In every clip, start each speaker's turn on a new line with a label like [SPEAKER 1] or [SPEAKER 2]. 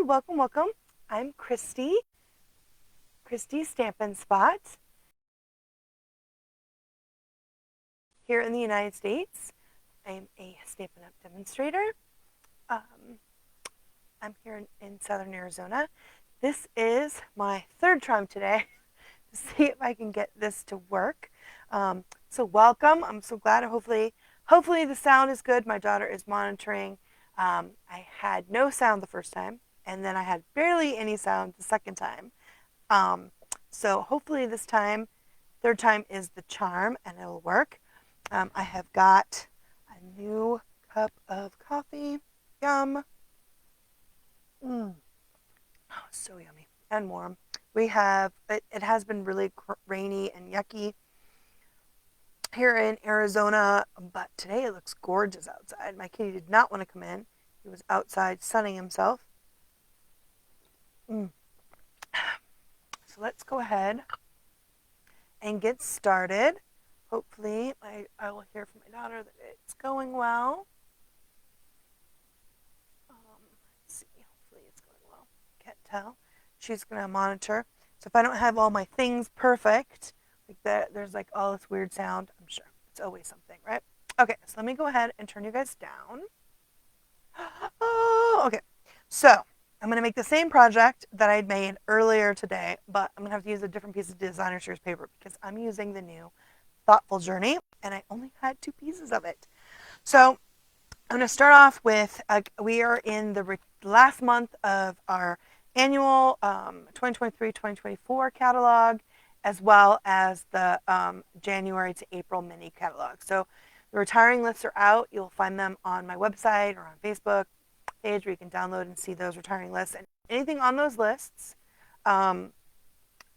[SPEAKER 1] welcome, welcome. I'm Christy Stampin' Spot here in the United States. I'm a Stampin' Up! Demonstrator. I'm here in southern Arizona. This is my third try today to see if I can get this to work. So welcome. I'm so glad. Hopefully the sound is good. My daughter is monitoring. I had no sound the first time, and then I had barely any sound the second time. So hopefully this time, third time is the charm, and it'll work. I have got a new cup of coffee. Yum. Oh, so yummy and warm. We have, it has been really rainy and yucky here in Arizona, but today it looks gorgeous outside. My kitty did not want to come in. He was outside sunning himself. So let's go ahead and get started. Hopefully I will hear from my daughter that it's going well. Let's see. Hopefully it's going well. Can't tell. She's going to monitor. So if I don't have all my things perfect, like that, there's like all this weird sound, I'm sure it's always something, right? Okay, so let me go ahead and turn you guys down. Oh, okay. So I'm going to make the same project that I'd made earlier today, but I'm going to have to use a different piece of designer series paper because I'm using the new Thoughtful Journey, and I only had 2 pieces of it. So I'm going to start off with, we are in the last month of our annual 2023-2024 catalog, as well as the January to April mini catalog. So the retiring lists are out. You'll find them on my website or on Facebook page where you can download and see those retiring lists. And anything on those lists,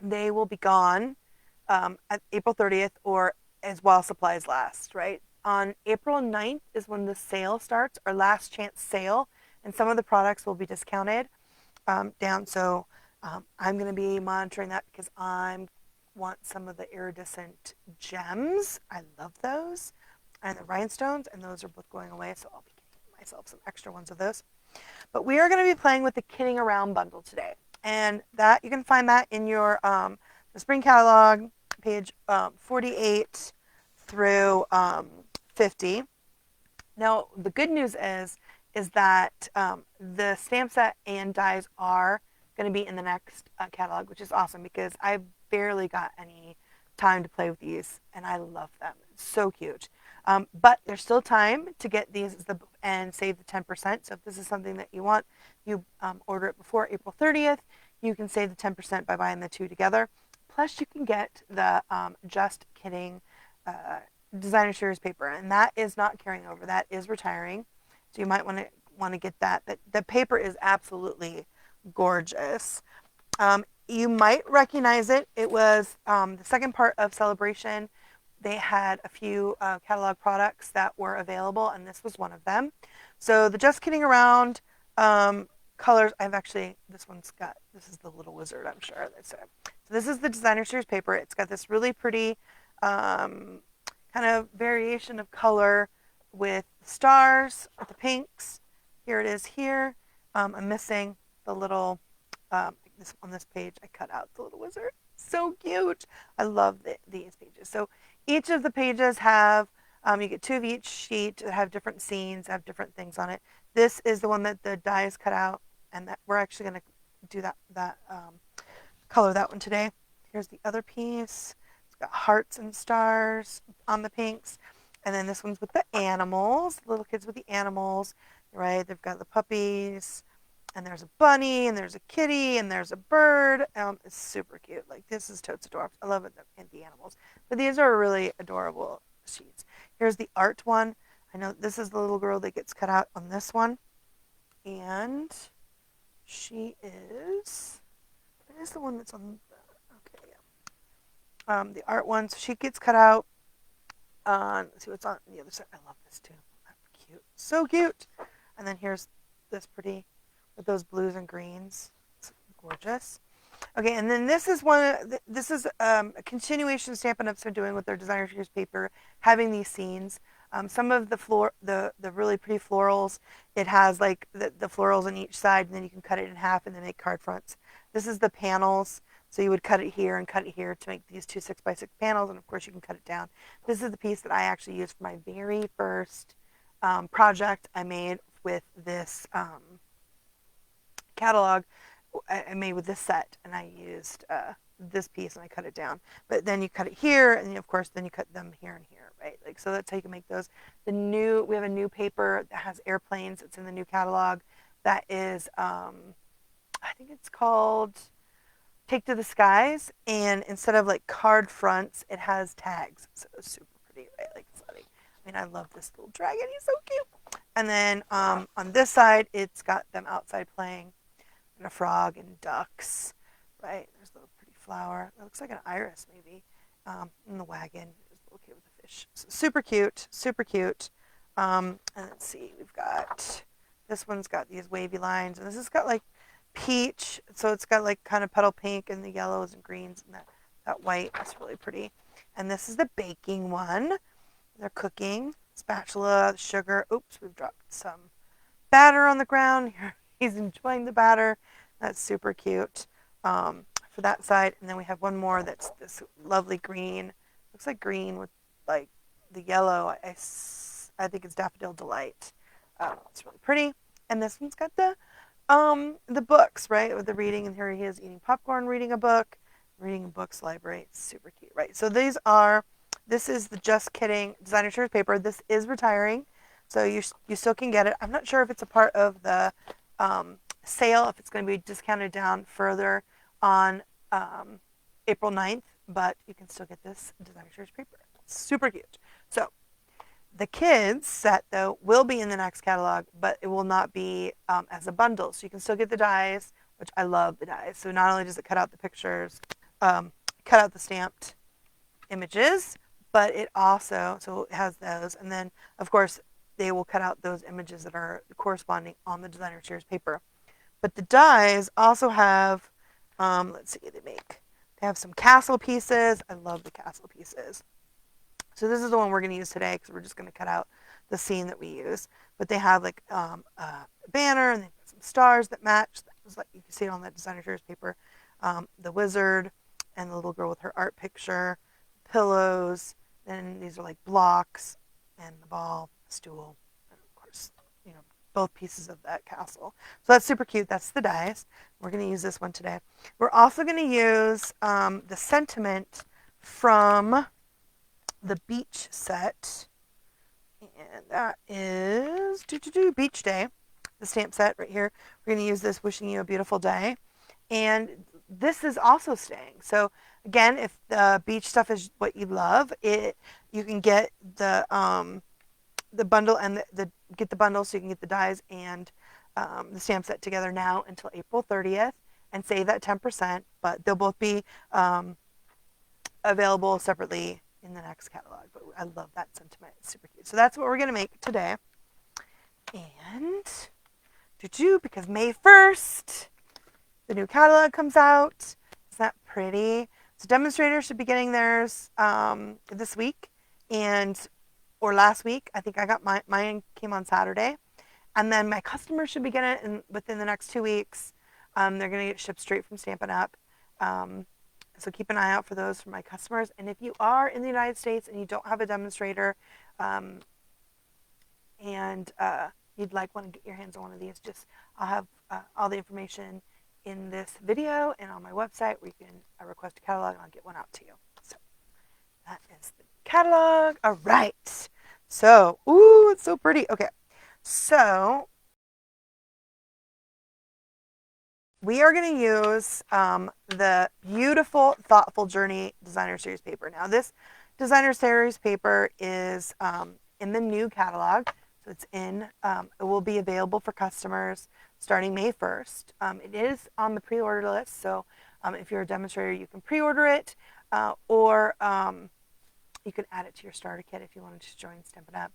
[SPEAKER 1] they will be gone at April 30th or as while supplies last, right? On April 9th is when the sale starts, our last chance sale, and some of the products will be discounted down. So I'm going to be monitoring that because I want some of the iridescent gems. I love those. And the rhinestones, and those are both going away, so I'll be getting myself some extra ones of those. But we are going to be playing with the Kidding Around bundle today. And that you can find that in your the spring catalog, page 48 through 50. Now, the good news is that the stamp set and dies are going to be in the next catalog, which is awesome because I barely got any time to play with these, and I love them. It's so cute. But there's still time to get these and save the 10%. So if this is something that you want, you order it before April 30th, you can save the 10% by buying the 2 together. Plus, you can get the Just Kidding designer series paper, and that is not carrying over. That is retiring. So you might want to get that. The paper is absolutely gorgeous. You might recognize it. It was the second part of Celebration. They had a few catalog products that were available, and this was one of them. So the Just Kidding Around colors, this is the Little Wizard, I'm sure. So this is the designer series paper. It's got this really pretty kind of variation of color with stars, with the pinks. Here it is here. I'm missing the little, on this page, I cut out the Little Wizard. So cute. I love these pages. So each of the pages have, you get 2 of each sheet that have different scenes, have different things on it. This is the one that the die is cut out, and that we're actually going to do that color that one today. Here's the other piece. It's got hearts and stars on the pinks. And then this one's with the animals, little kids with the animals, right? They've got the puppies, and there's a bunny, and there's a kitty, and there's a bird. It's super cute. Like, this is totes adorable. I love it, the animals. But these are really adorable sheets. Here's the art one. I know this is the little girl that gets cut out on this one. And she is, what is the one that's on, okay, yeah. The art one, so she gets cut out on, let's see what's on the other side. I love this too. That's cute. So cute. And then here's this pretty, with those blues and greens. It's gorgeous. Okay, and then this is a continuation Stampin' Up's been doing with their designer series paper, having these scenes. Some of the really pretty florals, it has like the florals on each side, and then you can cut it in half and then make card fronts. This is the panels. So you would cut it here and cut it here to make these two 6x6 panels, and of course you can cut it down. This is the piece that I actually used for my very first project I made with this catalog. I made with this set, and I used this piece and I cut it down. But then you cut it here, and of course then you cut them here and here, right? Like, so that's how you can make those. We have a new paper that has airplanes. It's in the new catalog. That is, I think it's called Take to the Skies, and instead of like card fronts, it has tags. So it's super pretty, right? Like, it's funny. I mean, I love this little dragon. He's so cute. And then on this side, it's got them outside playing, and a frog and ducks, right? There's a little pretty flower. It looks like an iris, maybe. In the wagon. There's a little kid with a fish. So super cute, super cute. And let's see, we've got, this one's got these wavy lines, and this has got like peach, so it's got like kind of petal pink and the yellows and greens and that white. That's really pretty. And this is the baking one. They're cooking. Spatula, sugar. Oops, we've dropped some batter on the ground. He's enjoying the batter. That's super cute for that side. And then we have one more that's this lovely green. Looks like green with like the yellow. I think it's Daffodil Delight. It's really pretty. And this one's got the books, right, with the reading, and here he is eating popcorn, reading a book, reading a books library. It's super cute, right? So this is the Just Kidding designer series paper. This is retiring, so you still can get it. I'm not sure if it's a part of the sale, if it's going to be discounted down further on April 9th, but you can still get this designer series paper. It's super cute. So the kids set, though, will be in the next catalog, but it will not be as a bundle. So you can still get the dies, which I love the dies. So not only does it cut out the pictures, cut out the stamped images, but it also, so it has those. And then, of course, they will cut out those images that are corresponding on the designer series paper. But the dies also have, let's see, they have some castle pieces. I love the castle pieces. So this is the one we're going to use today because we're just going to cut out the scene that we use. But they have like a banner, and they've got some stars that match. Like you can see it on that designer series paper. The wizard and the little girl with her art picture, pillows. Then these are like blocks, and the ball, the stool, and of course, both pieces of that castle. So that's super cute. That's the dies. We're going to use this one today. We're also going to use the sentiment from the beach set, and that is Beach Day, the stamp set right here. We're going to use this, wishing you a beautiful day, and this is also staying. So again, if the beach stuff is what you love, you can get the bundle and get the bundle, so you can get the dies and the stamp set together now until April 30th and save that 10%, but they'll both be available separately in the next catalog. But I love that sentiment. It's super cute. So that's what we're going to make today. And because May 1st, the new catalog comes out. Isn't that pretty? So demonstrators should be getting theirs this week or last week. I think I got mine came on Saturday. And then my customers should be getting it within the next 2 weeks. They're going to get shipped straight from Stampin' Up. So keep an eye out for those from my customers. And if you are in the United States and you don't have a demonstrator and you'd like one to get your hands on one of these, I'll have all the information in this video and on my website where you can request a catalog, and I'll get one out to you. So that is the catalog. All right. So, ooh, it's so pretty. Okay. So we are going to use the beautiful Thoughtful Journey designer series paper. Now, this designer series paper is in the new catalog. So it will be available for customers starting May 1st. It is on the pre-order list. So if you're a demonstrator, you can pre-order it, or you can add it to your starter kit if you wanted to join Stampin' Up!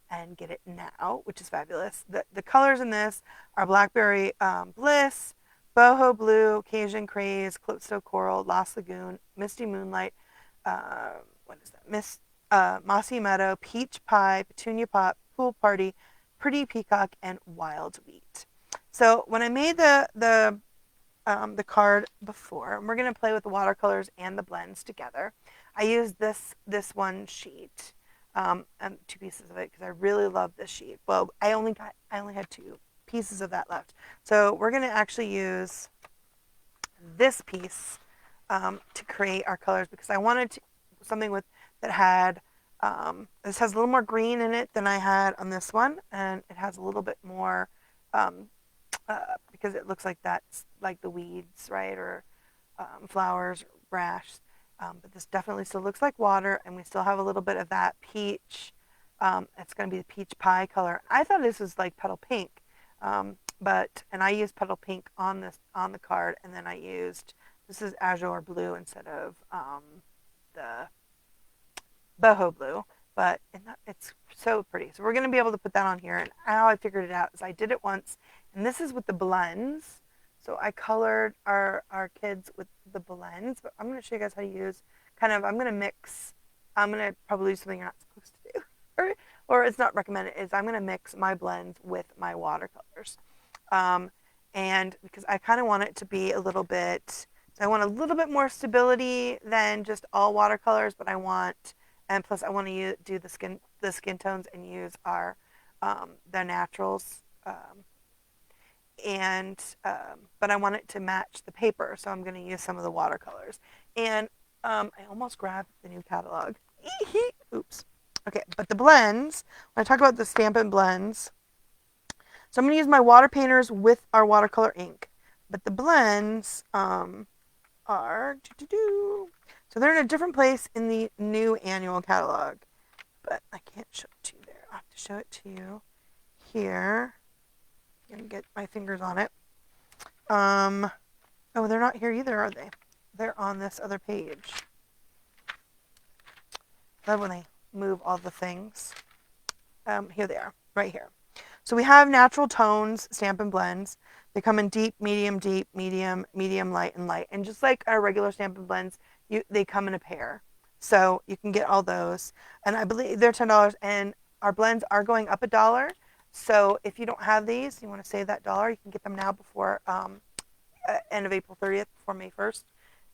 [SPEAKER 1] And get it now, which is fabulous. The colors in this are Blackberry Bliss, Boho Blue, Cajun Craze, Calypso Coral, Lost Lagoon, Misty Moonlight, what is that? Mossy Meadow, Peach Pie, Petunia Pop, Pool Party, Pretty Peacock, and Wild Wheat. So when I made the card before, and we're gonna play with the watercolors and the blends together, I used this one sheet, and 2 pieces of it because I really love this sheet. Well, I only had 2 pieces of that left, so we're gonna actually use this piece to create our colors because I wanted something that had this has a little more green in it than I had on this one, and it has a little bit more because it looks like that's like the weeds, right, or flowers, or brash. But this definitely still looks like water, and we still have a little bit of that peach. It's going to be the peach pie color. I thought this was like petal pink, and I used petal pink on the card, and then I used this is azure blue instead of the boho blue, but it's so pretty. So we're going to be able to put that on here, and how I figured it out is I did it once, and this is with the blends. So I colored our kids with the blends, but I'm going to show you guys how to use I'm going to mix. I'm going to probably do something you're not supposed to do, or it's not recommended, is I'm going to mix my blends with my watercolors. And because I kind of want it to be a little bit, so I want a little bit more stability than just all watercolors, but and plus I want to do the skin tones and use the naturals, but I want it to match the paper, so I'm going to use some of the watercolors. And I almost grabbed the new catalog. Oops. Okay, but the blends, when I talk about the Stampin' Blends, so I'm going to use my water painters with our watercolor ink, but the blends are, so they're in a different place in the new annual catalog, but I can't show it to you there. I'll have to show it to you here. I'm going to get my fingers on it. Oh, they're not here either, are they? They're on this other page. I love when they move all the things. Here they are, right here. So we have natural tones, Stampin' Blends. They come in deep, medium, light, and light. And just like our regular Stampin' Blends, they come in a pair. So you can get all those. And I believe they're $10. And our blends are going up $1. So if you don't have these, you want to save that $1, you can get them now before end of April 30th, before May 1st.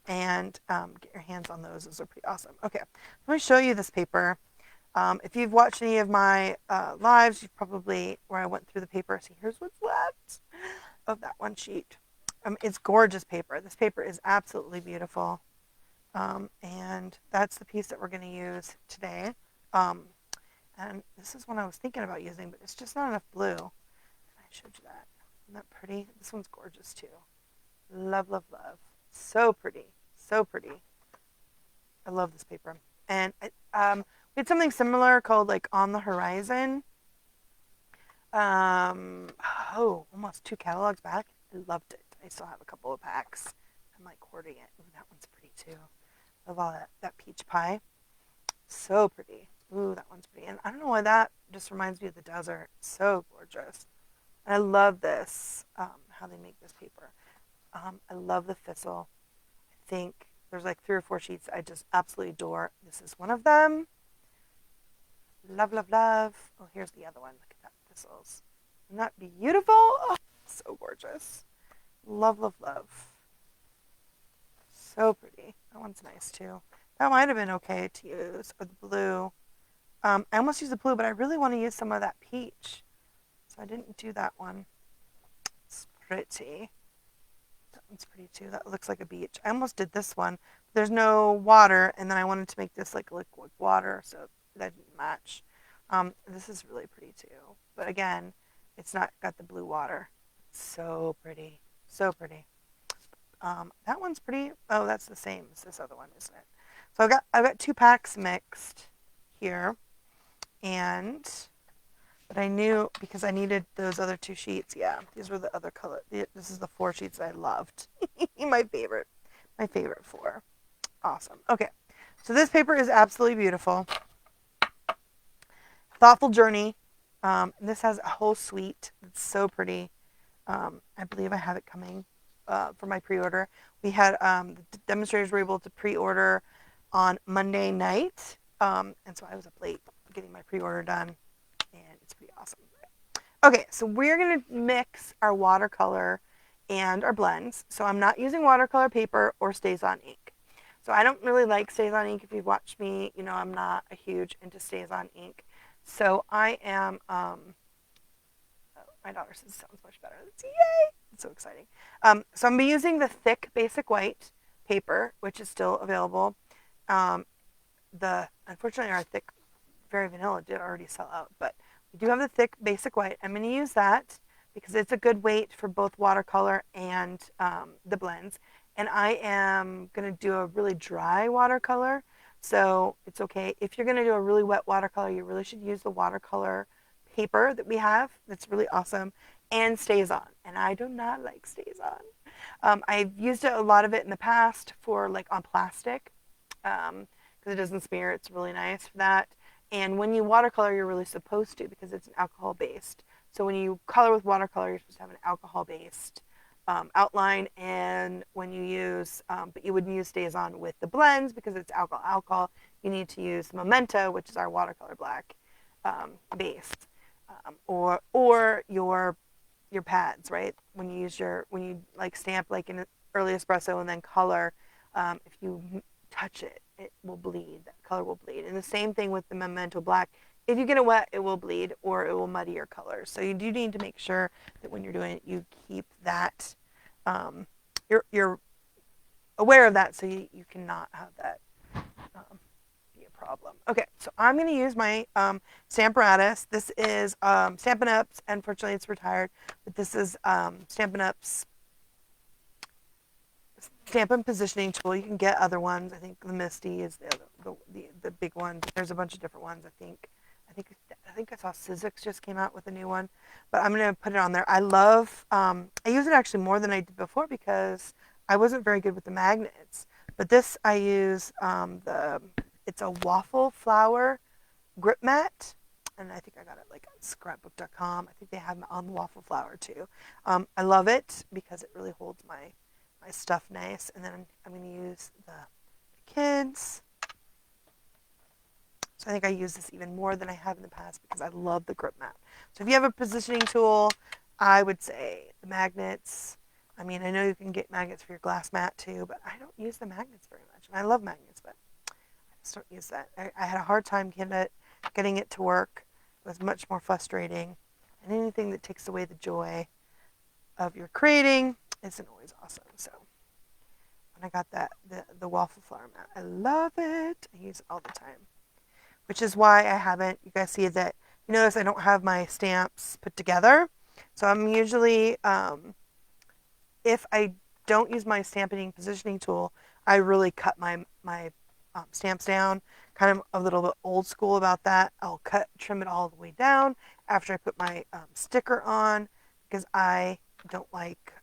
[SPEAKER 1] And get your hands on those. Those are pretty awesome. Okay, let me show you this paper. If you've watched any of my lives, you've probably, where I went through the paper, see here's what's left of that one sheet. It's gorgeous paper. This paper is absolutely beautiful. And that's the piece that we're going to use today. And this is one I was thinking about using, but it's just not enough blue. I showed you that. Isn't that pretty? This one's gorgeous too. Love, love, love. So pretty. So pretty. I love this paper. And we had something similar called like On the Horizon. Almost 2 catalogs back. I loved it. I still have a couple of packs. I'm like hoarding it. Ooh, that one's pretty too. Love all that peach pie. So pretty. Ooh, that one's pretty. And I don't know why that just reminds me of the desert. So gorgeous. And I love this, how they make this paper. I love the thistle. I think there's like 3 or 4 sheets I just absolutely adore. This is one of them. Love, love, love. Oh, here's the other one. Look at that thistles. Isn't that beautiful? Oh, so gorgeous. Love, love, love. So pretty. That one's nice too. That might have been okay to use, or the blue. I almost used the blue, but I really want to use some of that peach. So I didn't do that one. It's pretty. That one's pretty too. That looks like a beach. I almost did this one. There's no water, and then I wanted to make this like liquid water, so that didn't match. This is really pretty too. But again, it's not got the blue water. It's so pretty. So pretty. That one's pretty. Oh, that's the same as this other one, isn't it? So I've got 2 packs mixed here, but I knew because I needed those other 2 sheets. Yeah, these were the other color. This is the 4 sheets that I loved. my favorite 4. Awesome. Okay, so this paper is absolutely beautiful. Thoughtful Journey. This has a whole suite. It's so pretty. I believe I have it coming for my pre-order. We had the demonstrators were able to pre-order on Monday night, And so I was up late getting my pre-order done, and it's pretty awesome. Okay, so we're going to mix our watercolor and our blends. So I'm not using watercolor paper or StazOn ink. So I don't really like StazOn ink. If you've watched me, you know I'm not a huge into StazOn ink. So I am, my daughter says it sounds much better. Yay! It's so exciting. So I'm using the thick basic white paper, which is still available. Unfortunately, our thick very vanilla did already sell out, but we do have the thick basic white. I'm going to use that because it's a good weight for both watercolor and the blends. And I am going to do a really dry watercolor, so it's okay. If you're going to do a really wet watercolor, you really should use the watercolor paper that we have. That's really awesome and StazOn. And I do not like StazOn. I've used a lot of it in the past for like on plastic because it doesn't smear. It's really nice for that. And when you watercolor, you're really supposed to because it's an alcohol based. So when you color with watercolor, you're supposed to have an alcohol based outline. And when you use, but you wouldn't use StazOn with the blends because it's alcohol. You need to use Memento, which is our watercolor black based, or your pads, right? When you like stamp like in early espresso and then color, if you touch it, it will bleed. That color will bleed. And the same thing with the Memento Black. If you get it wet, it will bleed or it will muddy your colors. So you do need to make sure that when you're doing it, you keep that, you're aware of that so you cannot have that be a problem. Okay, so I'm going to use my Stamparatus. This is Stampin' Up's. Unfortunately, it's retired, but this is Stampin' Up's Stampin' Positioning tool. You can get other ones. I think the Misty is the big one. But there's a bunch of different ones. I think I saw Sizzix just came out with a new one, but I'm gonna put it on there. I love. I use it actually more than I did before because I wasn't very good with the magnets. But this I use it's a waffle flower grip mat, and I think I got it like on scrapbook.com. I think they have it on the waffle flower too. I love it because it really holds my stuff nice. And then I'm going to use the kids. So I think I use this even more than I have in the past because I love the grip mat. So if you have a positioning tool, I would say the magnets. I mean, I know you can get magnets for your glass mat too, but I don't use the magnets very much. And I love magnets, but I just don't use that. I had a hard time getting it to work. It was much more frustrating. And anything that takes away the joy of your creating isn't always awesome. So when I got the waffle flower mat, I love it. I use it all the time, which is why I haven't. You guys see that? You notice I don't have my stamps put together. So I'm usually, if I don't use my stamping positioning tool, I really cut my stamps down. Kind of a little bit old school about that. I'll trim it all the way down after I put my sticker on because I don't like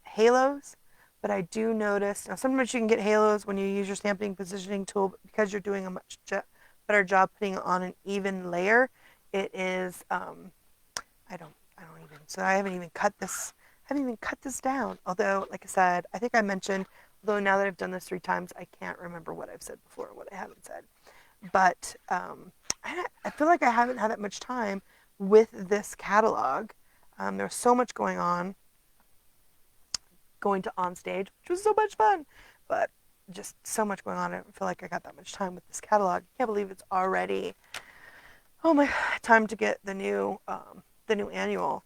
[SPEAKER 1] halos. But I do notice, now sometimes you can get halos when you use your stamping positioning tool, but because you're doing a much better job putting it on an even layer, it is, I haven't even cut this down. Although, like I said, I think I mentioned, although now that I've done this 3 times, I can't remember what I've said before and what I haven't said. But I feel like I haven't had that much time with this catalog. There's so much going on. Going to on stage, which was so much fun, but just so much going on. I don't feel like I got that much time with this catalog. I can't believe it's already time to get the new annual.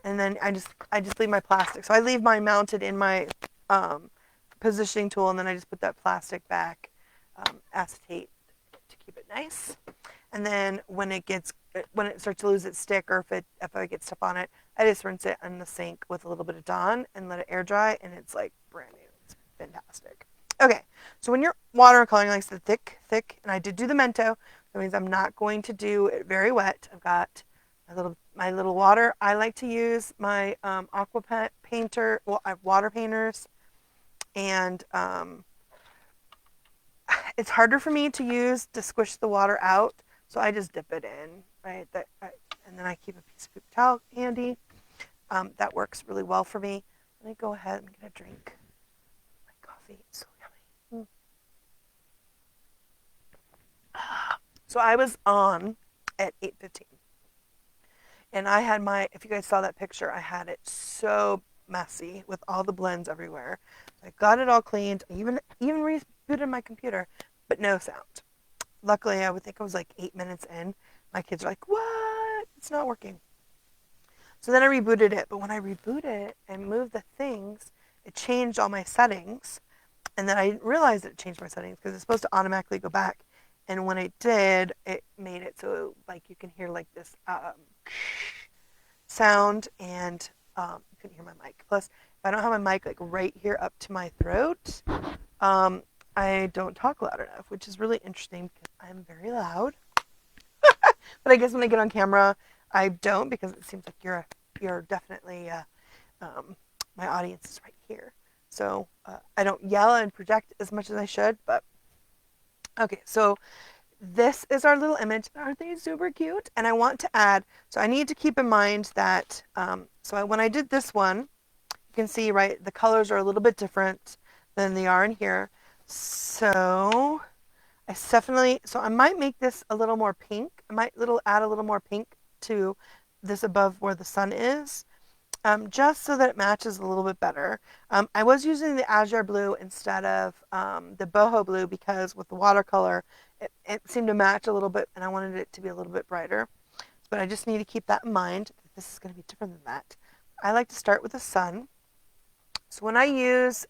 [SPEAKER 1] And then I just leave my plastic. So I leave mine mounted in my positioning tool, and then I just put that plastic back, acetate to keep it nice. And then when it starts to lose its stick, or if I get stuff on it, I just rinse it in the sink with a little bit of Dawn and let it air dry, and it's like brand new. It's fantastic. Okay, so when you're watercoloring, like I said, thick, and I did do the Mento. That means I'm not going to do it very wet. I've got my little water. I like to use my aqua painter. Well, I have water painters, and it's harder for me to use to squish the water out. So I just dip it in, right? And then I keep a piece of paper towel handy. That works really well for me. Let me go ahead and get a drink. My coffee is so yummy. So I was on at 8:15. And I had if you guys saw that picture, I had it so messy with all the blends everywhere. I got it all cleaned. I even rebooted my computer, but no sound. Luckily, I would think I was like 8 minutes in. My kids are like, "What? It's not working." So then I rebooted it. But when I rebooted it and moved the things, it changed all my settings. And then I didn't realize that it changed my settings because it's supposed to automatically go back. And when it did, it made it so like you can hear like this sound, and you couldn't hear my mic. Plus, if I don't have my mic like right here up to my throat, I don't talk loud enough, which is really interesting because I'm very loud. But I guess when I get on camera, I don't, because it seems like you're definitely my audience is right here. So I don't yell and project as much as I should, but okay. So this is our little image. Aren't they super cute? And I want to add, so I need to keep in mind that, when I did this one, you can see, right, the colors are a little bit different than they are in here. So I might make this a little more pink. I might add a little more pink to this above where the sun is. Just so that it matches a little bit better. I was using the azure blue instead of the boho blue because with the watercolor, it seemed to match a little bit, and I wanted it to be a little bit brighter. But I just need to keep that in mind. This is going to be different than that. I like to start with the sun. So when I use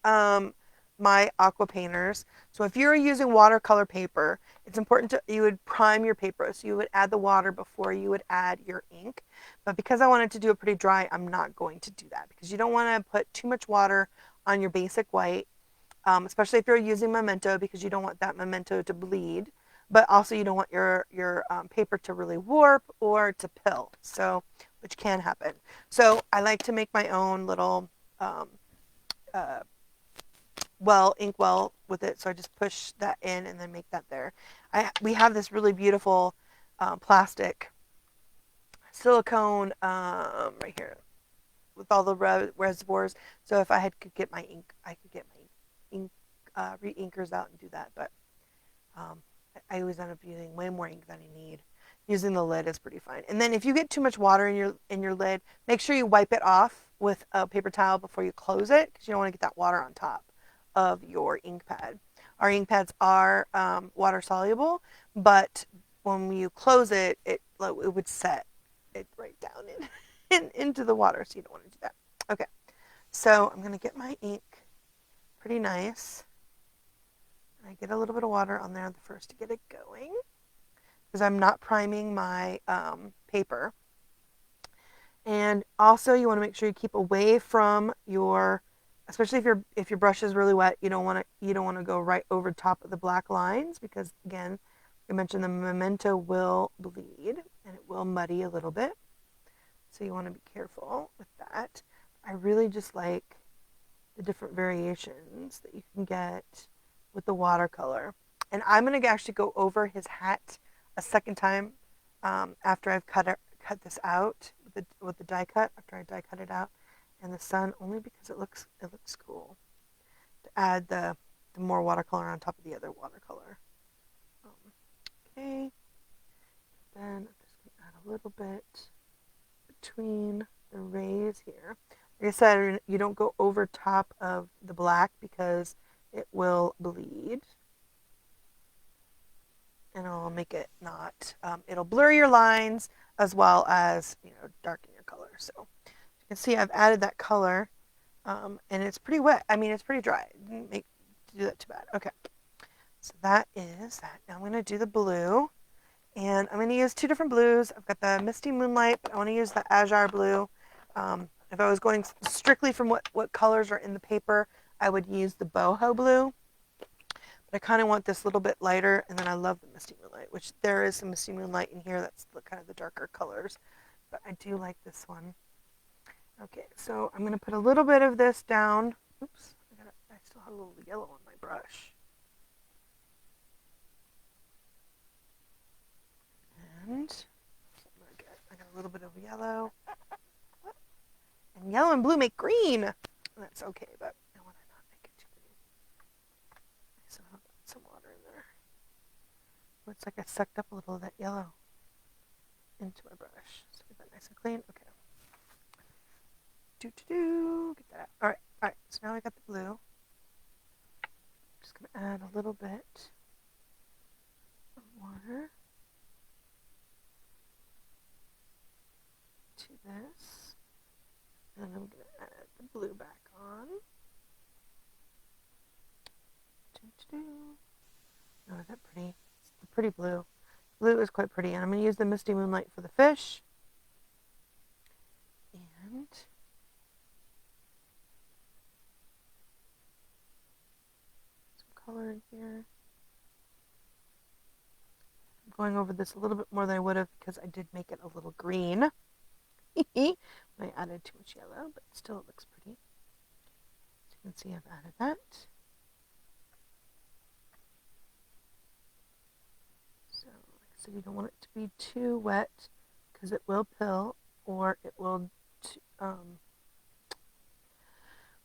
[SPEAKER 1] my aqua painters, so if you're using watercolor paper, it's important you would prime your paper. So you would add the water before you would add your ink. But because I wanted to do it pretty dry, I'm not going to do that because you don't want to put too much water on your basic white, especially if you're using memento, because you don't want that memento to bleed. But also you don't want your paper to really warp or to pill, so which can happen. So I like to make my own little ink well with it. So I just push that in and then make that there. We have this really beautiful plastic silicone right here with all the reservoirs. So if I could get my ink, I could get my ink re-inkers out and do that. But I always end up using way more ink than I need. Using the lid is pretty fine. And then if you get too much water in your lid, make sure you wipe it off with a paper towel before you close it, because you don't want to get that water on top of your ink pad. Our ink pads are water soluble, but when you close it, it would set it right down into the water, so you don't want to do that. Okay, so I'm going to get my ink pretty nice. I get a little bit of water on there first to get it going, because I'm not priming my paper. And also you want to make sure you keep away from your, especially if your brush is really wet, you don't want to go right over top of the black lines, because again, I mentioned the memento will bleed and it will muddy a little bit. So you want to be careful with that. I really just like the different variations that you can get with the watercolor. And I'm going to actually go over his hat a second time after I've cut this out with the die cut, after I die cut it out, and the sun, only because it looks cool to add the more watercolor on top of the other watercolor. Okay, then I'm just going to add a little bit between the rays here. Like I said, you don't go over top of the black because it will bleed. And it'll make it not, it'll blur your lines as well as, darken your color. So you can see I've added that color, and it's pretty wet. I mean, it's pretty dry. It didn't do that too bad. Okay, so that is that. Now I'm going to do the blue, and I'm going to use two different blues. I've got the Misty Moonlight, but I want to use the Azure Blue. If I was going strictly from what colors are in the paper, I would use the Boho Blue. But I kind of want this a little bit lighter, and then I love the Misty Moonlight, which there is some Misty Moonlight in here. That's kind of the darker colors, but I do like this one. Okay, so I'm going to put a little bit of this down. Oops, I still have a little yellow on my brush. And I got a little bit of yellow. And yellow and blue make green. That's okay, but I want to not make it too green. I still have some water in there. Oh, it's like I sucked up a little of that yellow into my brush. So get that nice and clean. Okay. Get that out. All right. So now I got the blue. Just gonna add a little bit of water to this. And I'm gonna add the blue back on. Oh, is that pretty? It's the pretty blue. Blue is quite pretty, and I'm gonna use the Misty Moonlight for the fish. And some color in here. I'm going over this a little bit more than I would have because I did make it a little green. I added too much yellow, but still it looks pretty. As you can see, I've added that. So, like I said, you don't want it to be too wet because it will pill, or it will,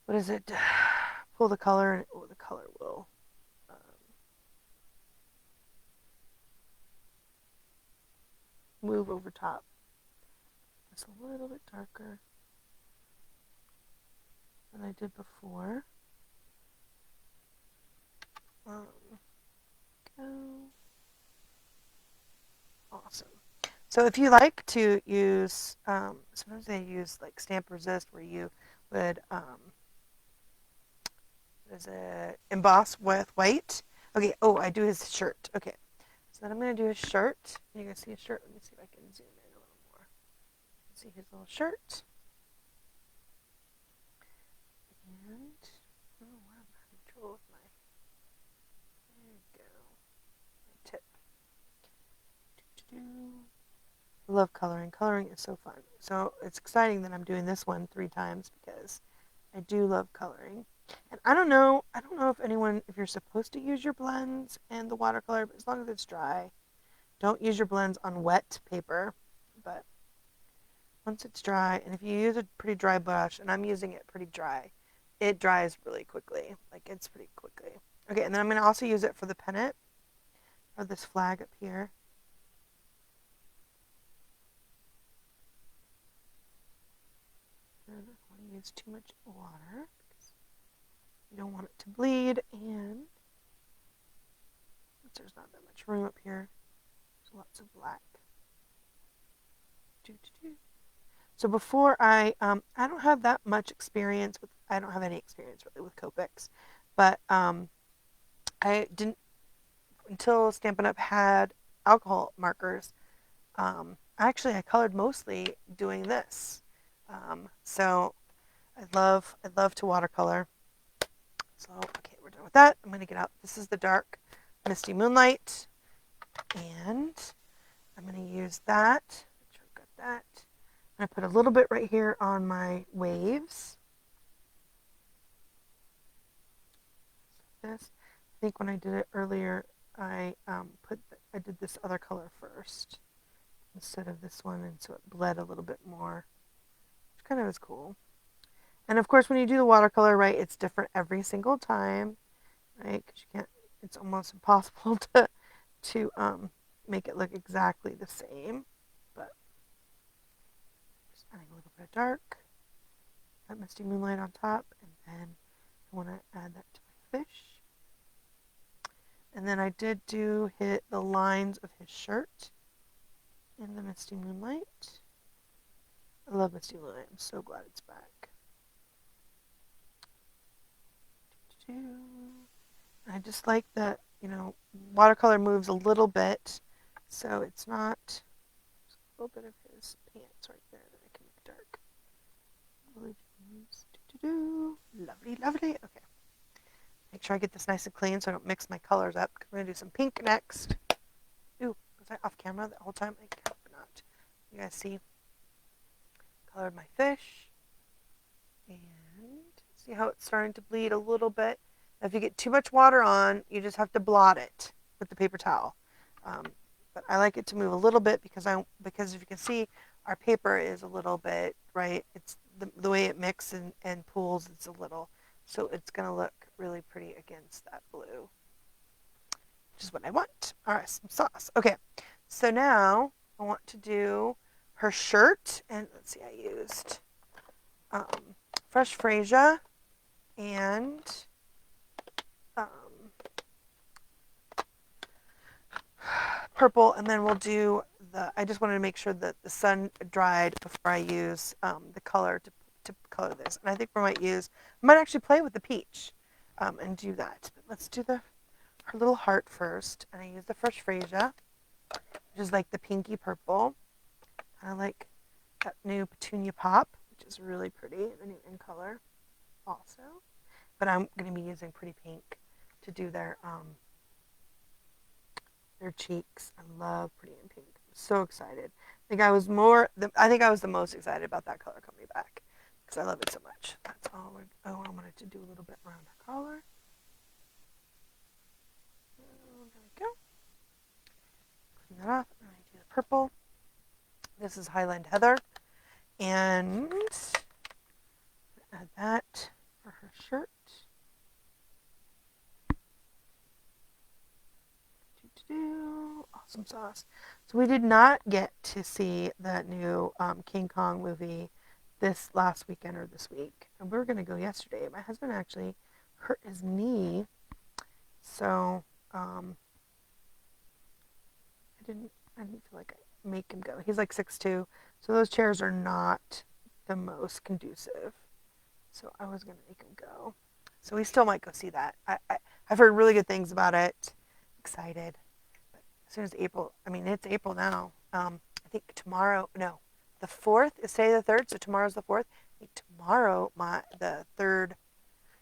[SPEAKER 1] what is it? Pull the color, and the color will move over top. It's a little bit darker than I did before. Go. Awesome. So if you like to use, sometimes they use like stamp resist where you would, emboss with white. Okay, oh, I do his shirt. Okay, so then I'm going to do his shirt. You can see his shirt. Let me see if I can zoom in a little more. See his little shirt. And, oh, wow, I'm having trouble with my, there you go, my tip. I love coloring. Coloring is so fun. So it's exciting that I'm doing this one 3 times because I do love coloring. And I don't know if you're supposed to use your blends and the watercolor, but as long as it's dry, don't use your blends on wet paper. But once it's dry, and if you use a pretty dry brush, and I'm using it pretty dry, it dries really quickly. Like it's pretty quickly. Okay, and then I'm going to also use it for the pennant, or this flag up here. I don't want to use too much water because you don't want it to bleed, and there's not that much room up here. There's lots of black. So before I don't have that much experience with, I don't have any experience really with Copics, but I didn't, until Stampin' Up! Had alcohol markers, actually I colored mostly doing this. So I love to watercolor. So, okay, we're done with that. I'm going to get out. This is the dark Misty Moonlight. And I'm going to use that. Make sure I've got that. I'm going to put a little bit right here on my waves. This. I think when I did it earlier, I did this other color first instead of this one, and so it bled a little bit more, which kind of is cool. And of course, when you do the watercolor, right, it's different every single time, right? Because you can't. It's almost impossible to make it look exactly the same. But just adding a little bit of dark, that Misty Moonlight on top, and then I want to add that to my fish. And then I did hit the lines of his shirt in the Misty Moonlight. I love Misty Moonlight. I'm so glad it's back. I just like that, watercolor moves a little bit, so it's not a little bit of his pants right there that I can make dark. Lovely, lovely. Okay. Make sure I get this nice and clean so I don't mix my colors up. I'm going to do some pink next. Ooh, was I off camera the whole time? I hope not. You guys see? Colored my fish. And see how it's starting to bleed a little bit? Now, if you get too much water on, you just have to blot it with the paper towel. But I like it to move a little bit because if you can see, our paper is a little bit, right? It's the way it mixes and pools, it's a little. So it's going to look really pretty against that blue. which is what I want. All right, some sauce. Okay, so now I want to do her shirt, and let's see, I used fresh freesia and um, purple, and then we'll do I just wanted to make sure that the sun dried before I use the color to color this. And I think I might actually play with the peach and do that. But let's do her little heart first. And I use the fresh freesia, which is like the pinky purple. I like that new petunia pop, which is really pretty, the new in color also. But I'm going to be using pretty pink to do their cheeks. I love pretty in pink. I'm so excited. I think I was the most excited about that color coming back because I love it so much. That's all. I wanted to do a little bit around her collar. There we go. Clean that off. And I do the purple. This is Highland Heather, and add that for her shirt. Awesome sauce. So we did not get to see that new King Kong movie this last weekend or this week, and we were going to go yesterday. My husband actually hurt his knee, so I didn't feel like I make him go. He's like 6'2", so those chairs are not the most conducive. So I was going to make him go. So we still might go see that. I've heard really good things about it. Excited. As soon as April, it's April now. I think tomorrow, no, the 4th is today the 3rd, so tomorrow's the 4th. I think tomorrow the 3rd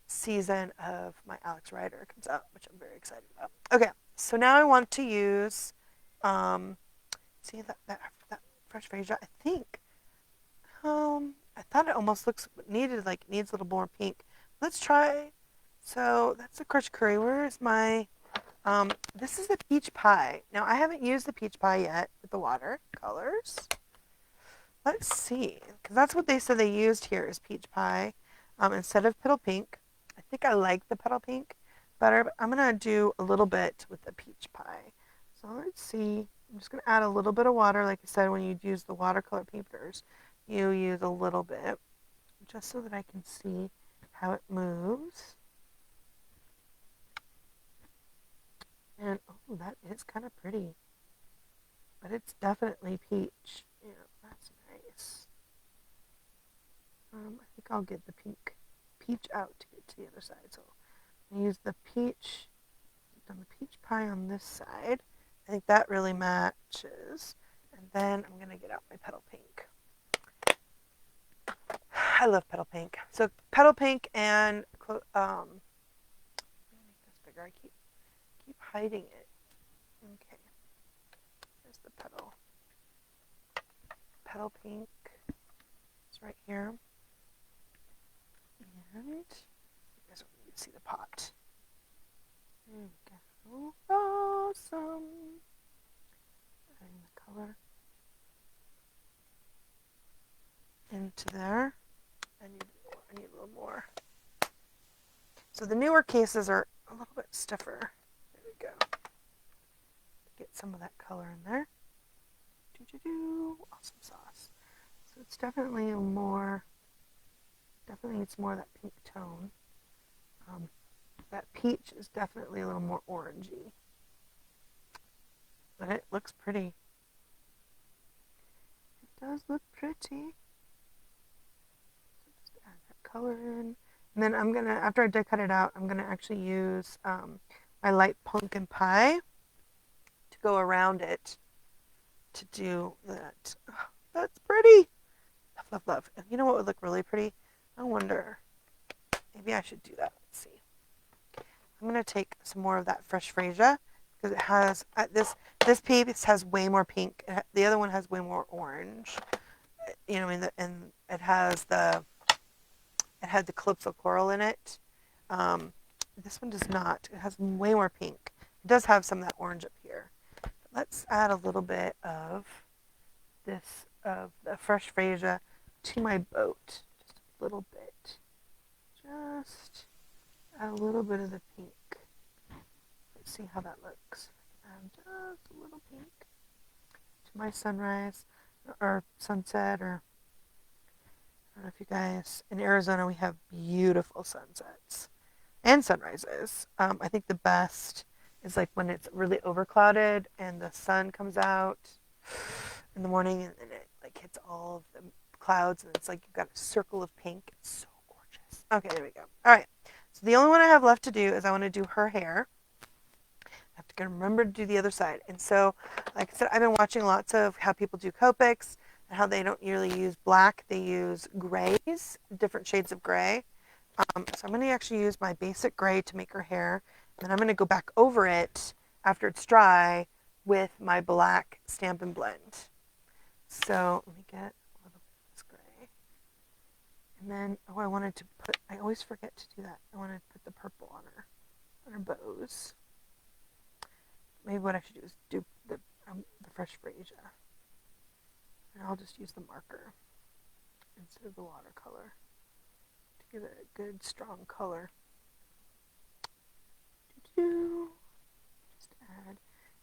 [SPEAKER 1] season of my Alex Rider comes out, which I'm very excited about. Okay, so now I want to use, see that fresh freesia. I think, I thought it almost needs a little more pink. Let's try. So that's the crushed curry. Where is my? This is the peach pie. Now, I haven't used the peach pie yet with the watercolors. Let's see, because that's what they said they used here is peach pie instead of petal pink. I think I like the petal pink better, but I'm going to do a little bit with the peach pie. So let's see. I'm just going to add a little bit of water. Like I said, when you use the watercolor papers, you use a little bit just so that I can see how it moves. And, oh, that is kind of pretty. But it's definitely peach. Yeah, that's nice. I think I'll get the peach out to get to the other side. So I use the peach, done the peach pie on this side. I think that really matches. And then I'm going to get out my petal pink. I love petal pink. So petal pink and, let me make this bigger. I keep hiding it. Okay. There's the petal pink. It's right here. And you guys don't need to see the pot. There we go. Awesome. Adding the color into there. I need a little more. So the newer cases are a little bit stiffer. There we go. Get some of that color in there. Awesome sauce. So it's definitely needs more of that pink tone. That peach is definitely a little more orangey. But it looks pretty. It does look pretty. So just add that color in. And then I'm going to, after I cut it out, I'm going to actually use my light pumpkin pie to go around it to do that. Oh, that's pretty. Love, love, love. And you know what would look really pretty? I wonder, maybe I should do that. Let's see. I'm going to take some more of that fresh freesia because it has, this piece has way more pink. The other one has way more orange. You know, and it had the calypso coral in it. This one does not. It has way more pink. It does have some of that orange up here. But let's add a little bit of the fresh freesia to my boat. Just a little bit. Just add a little bit of the pink. let's see how that looks. Just a little pink to my sunrise or sunset, or I don't know if you guys, in Arizona we have beautiful sunsets and sunrises. I think the best is like when it's really overclouded and the sun comes out in the morning and it like hits all of the clouds and it's like you've got a circle of pink. It's so gorgeous. Okay, there we go. All right. So the only one I have left to do is I want to do her hair. I have to remember to do the other side. And so, like I said, I've been watching lots of how people do Copics and how they don't really use black. They use grays, different shades of gray. So I'm going to actually use my basic gray to make her hair. And then I'm going to go back over it after it's dry with my black Stampin' Blend. So let me get a little bit of this gray. And then, I wanted to put, I always forget to do that. I want to put the purple on her bows. Maybe what I should do is do the Fresh Freesia. And I'll just use the marker instead of the watercolor to give it a good, strong color. Just add.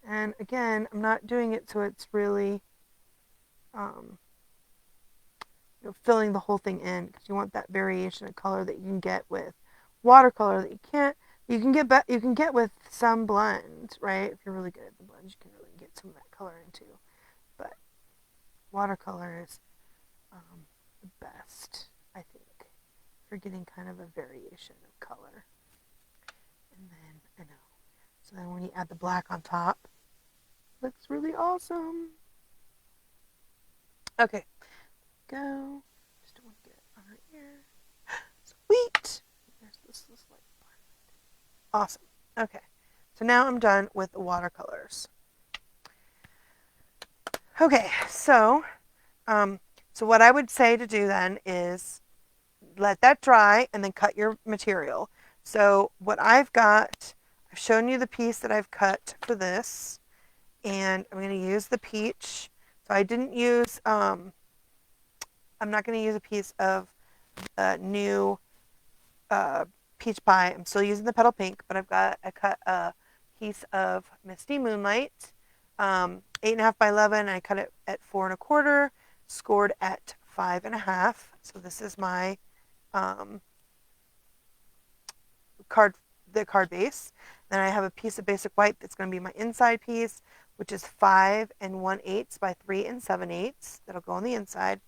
[SPEAKER 1] And again, I'm not doing it so it's really filling the whole thing in, because you want that variation of color that you can get with watercolor that you can get with some blends, right? If you're really good at the blends, you can really get some of that color into. But watercolor is the best, I think, for getting kind of a variation of color. And then, I know. So then when you add the black on top, it looks really awesome. Okay, go. Just don't want to get it on her ear. Sweet. There's this light part. Awesome. Okay, so now I'm done with the watercolors. Okay, so what I would say to do then is let that dry and then cut your material. So what I've got, I've shown you the piece that I've cut for this, and I'm going to use the peach. So I didn't use, I'm not going to use a piece of the new peach pie. I'm still using the petal pink, but I cut a piece of Misty Moonlight, 8.5 by 11. I cut it at 4 1/4, scored at 5.5. So this is my the card base. Then I have a piece of basic white that's going to be my inside piece, which is 5 1/8 by 3 7/8. That'll go on the inside.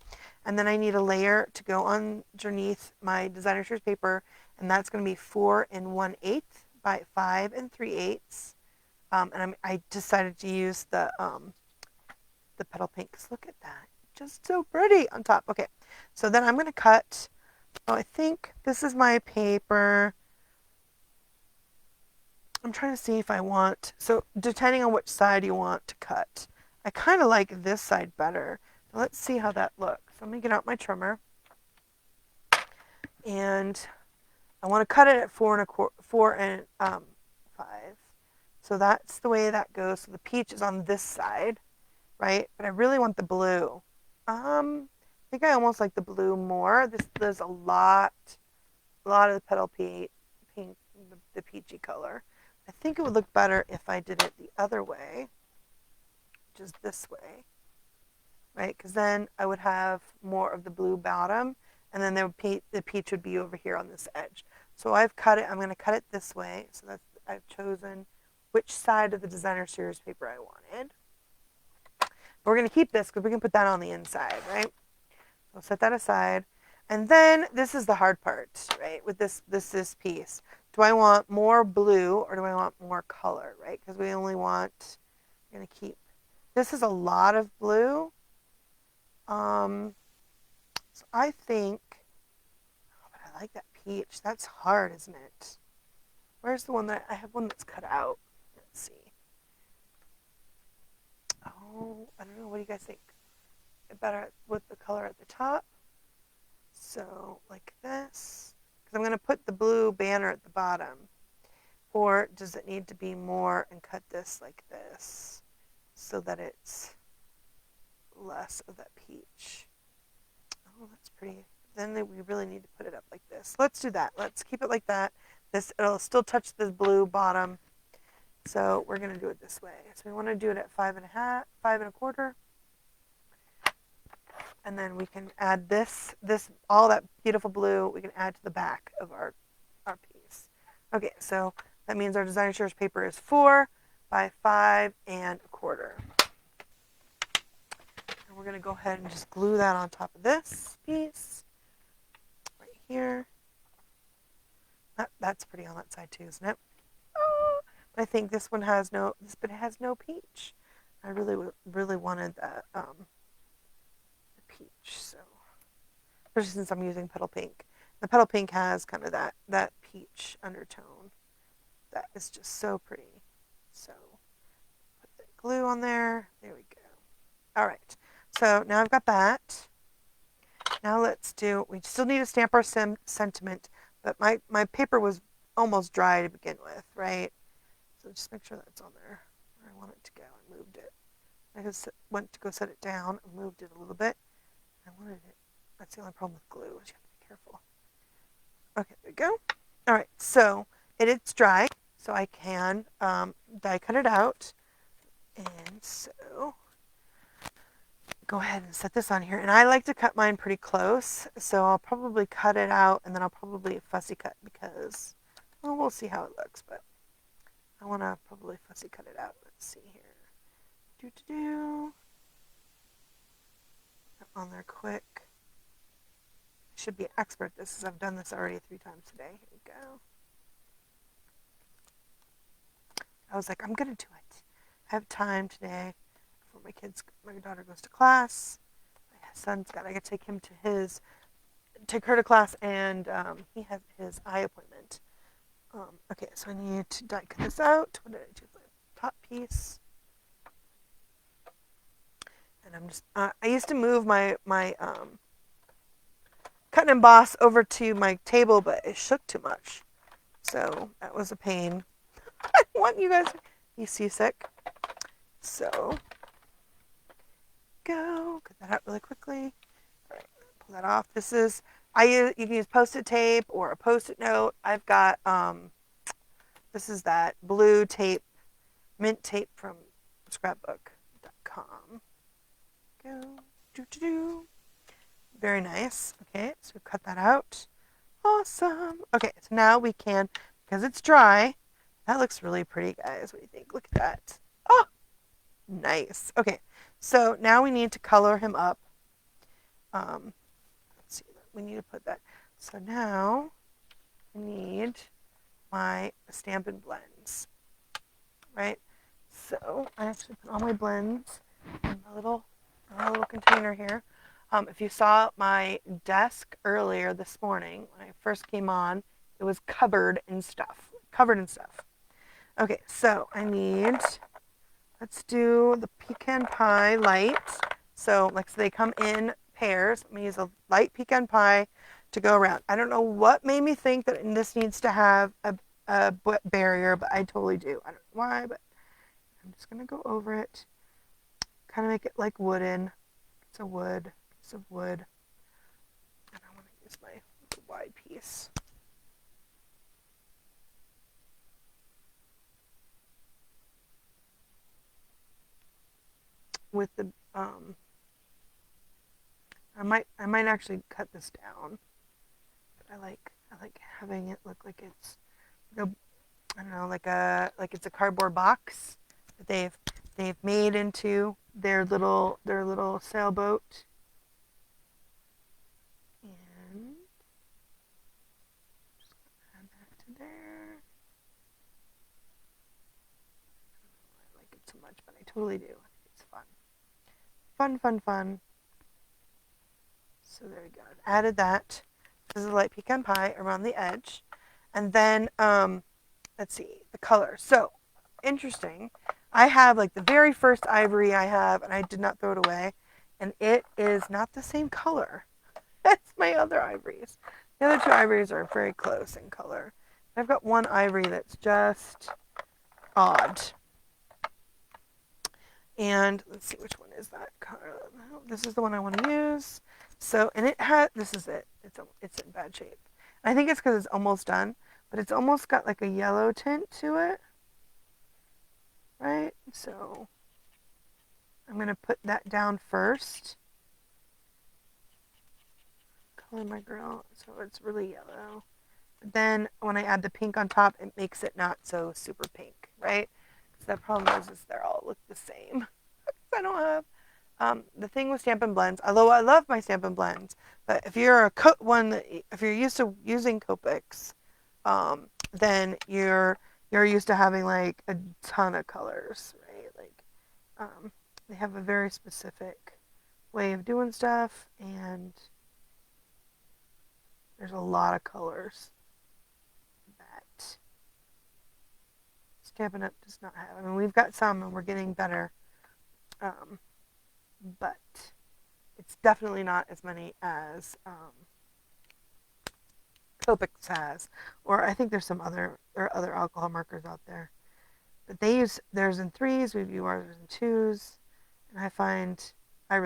[SPEAKER 1] And then I need a layer to go underneath my designer series paper, and that's going to be 4 1/8 by 5 3/8. And I decided to use the petal pink. Look at that, just so pretty on top. Okay, so then I'm going to cut. Oh, I think this is my paper. I'm trying to see if I want, so depending on which side you want to cut. I kind of like this side better. Let's see how that looks. Let me get out my trimmer. And I want to cut it at 4 1/4, 5. So that's the way that goes. So the peach is on this side, right? But I really want the blue. I think I almost like the blue more. There's a lot of the petal pink, the peachy color. I think it would look better if I did it the other way, which is this way, right? Because then I would have more of the blue bottom, and then the peach would be over here on this edge. So I've cut it. I'm going to cut it this way. So I've chosen which side of the designer series paper I wanted. But we're going to keep this because we can put that on the inside, right? So set that aside. And then this is the hard part, right? With this piece. Do I want more blue or do I want more color, right? Because we only want, I'm going to keep, this is a lot of blue. So I think, oh, but I like that peach. That's hard, isn't it? Where's the one that, I have one that's cut out. Let's see. Oh, I don't know. What do you guys think? Better with the color at the top. So like this. Because I'm going to put the blue banner at the bottom. Or does it need to be more and cut this like this so that it's less of that peach? Oh, that's pretty. Then we really need to put it up like this. Let's do that. Let's keep it like that. It'll still touch the blue bottom. So we're going to do it this way. So we want to do it at 5.5, 5.25. And then we can add this, all that beautiful blue, we can add to the back of our piece. Okay, so that means our design assurance paper is 4 by 5.25. And we're going to go ahead and just glue that on top of this piece right here. That's pretty on that side too, isn't it? Oh, but I think this one has no, but it has no peach. I really wanted that peach, so especially since I'm using petal pink. The petal pink has kind of that peach undertone that is just so pretty. So put the glue on there. There we go. All right. So now I've got that. Now let's do, we still need to stamp our sentiment, but my paper was almost dry to begin with, right? So just make sure that's on there where I want it to go. I moved it. I just went to go set it down and moved it a little bit. I wanted it. That's the only problem with glue is you have to be careful. Okay, there we go. All right, so it's dry, so I can die cut it out. And so go ahead and set this on here. And I like to cut mine pretty close, so I'll probably cut it out and then I'll probably fussy cut because, well, we'll see how it looks, but I want to probably fussy cut it out. Let's see here. On there quick. I should be an expert at this, as I've done this already 3 times today. Here we go. I was like, I'm gonna do it. I have time today before my daughter goes to class. My son's I gotta take her to class, and he has his eye appointment. Okay, so I need to die cut this out. What did I do with the top piece? And I'm just, I used to move my cut and emboss over to my table, but it shook too much. So that was a pain. I want you guys to be seasick. So go, cut that out really quickly. All right, pull that off. This is, you can use Post-it tape or a Post-it note. I've got, this is that blue tape, mint tape from scrapbook.com. Go, very nice. Okay, so cut that out. Awesome. Okay, so now we can, because it's dry, that looks really pretty, guys. What do you think? Look at that. Oh, nice. Okay, so now we need to color him up. Let's see, we need to put that. So now I need my Stampin' Blends, right? So I actually put all my blends in a little container here. If you saw my desk earlier this morning, when I first came on, it was covered in stuff. Okay, so I need, let's do the pecan pie light. So they come in pairs. I'm going to use a light pecan pie to go around. I don't know what made me think that this needs to have a barrier, but I totally do. I don't know why, but I'm just going to go over it. Kind of make it like wooden. It's a piece of wood. And I want to use my wide piece. With the I might actually cut this down. But I like having it look like it's, I don't know, like it's a cardboard box that they've made into their little sailboat. And just gonna add that to there. I don't know why I like it so much, but I totally do. It's fun. Fun. So there we go. I've added that. This is a light pecan pie around the edge. And then, let's see, the color. So, interesting. I have the very first ivory I have, and I did not throw it away. And it is not the same color as my other ivories. The other 2 ivories are very close in color. I've got one ivory that's just odd. And let's see, which one is that? This is the one I want to use. So, and this is it. It's in bad shape. I think it's because it's almost done, but it's almost got a yellow tint to it. right? So I'm going to put that down first. Color my girl so it's really yellow. But then when I add the pink on top, it makes it not so super pink, right? So the problem is they all look the same. I don't have the thing with Stampin' Blends, although I love my Stampin' Blends, but if you're if you're used to using Copics, then you're used to having like a ton of colors, right? Like, they have a very specific way of doing stuff, and there's a lot of colors that Stampin' Up does not have. I mean, we've got some, and we're getting better, but it's definitely not as many as Copics has, or I think there are other alcohol markers out there. But they use theirs in threes, we use ours in twos, and I find I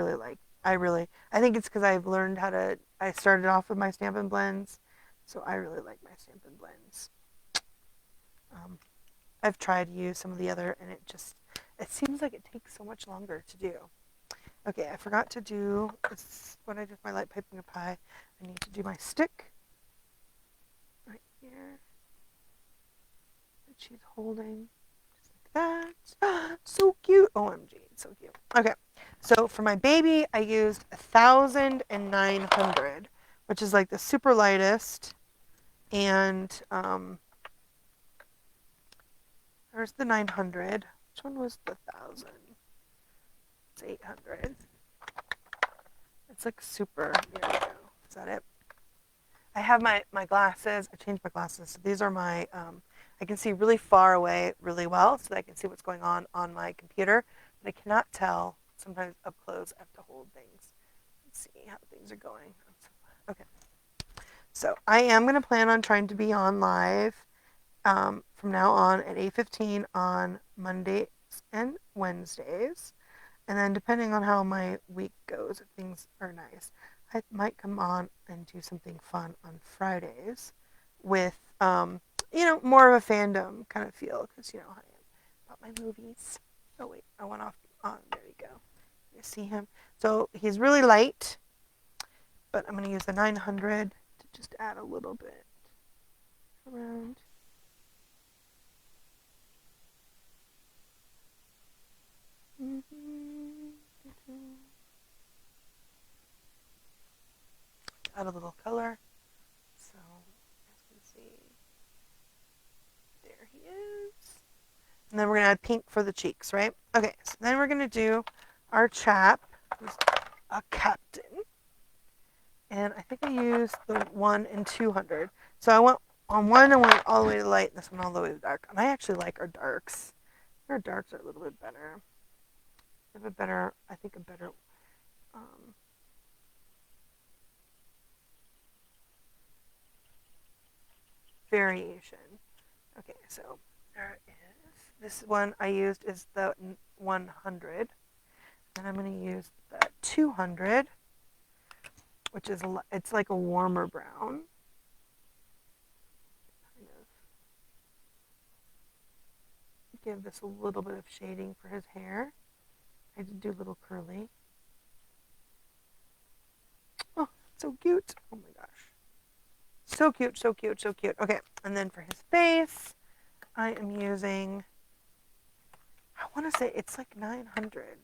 [SPEAKER 1] think it's because I've learned I started off with my Stampin' Blends, so I really like my Stampin' Blends. I've tried to use some of the other, and it seems like it takes so much longer to do. Okay, I forgot to do what I did with my light piping a pie. I need to do my stick right here that she's holding, just like that. So cute. OMG, it's so cute. Okay, so for my baby, I used 1,900, which is like the super lightest, and there's the 900. Which one was the 1,000? It's 800. It's like super. Here we go. Is that it? I have my glasses. I changed my glasses. So these are my, I can see really far away really well, so that I can see what's going on my computer. But I cannot tell sometimes up close. I have to hold things and see how things are going. Okay. So I am going to plan on trying to be on live from now on at 8:15 on Mondays and Wednesdays. And then depending on how my week goes, if things are nice, I might come on and do something fun on Fridays with, more of a fandom kind of feel, because, I am about my movies. Oh, wait, I went off on. There you go. You see him? So he's really light, but I'm going to use the 900 to just add a little bit around. Add a little color. So, as you can see, there he is. And then we're going to add pink for the cheeks, right? Okay, so then we're going to do our chap, who's a captain. And I think I used the 1 and 200. So I went on one, I went all the way to light, and this one all the way to dark. And I actually like our darks. Our darks are a little bit better. They have a better variation. Okay, so there it is. This one I used is the 100. And I'm going to use the 200, which is it's like a warmer brown. Kind of give this a little bit of shading for his hair. I did do a little curly. Oh, so cute. Oh my gosh. So cute, so cute, so cute. Okay, and then for his face, I am using, I want to say it's like 900.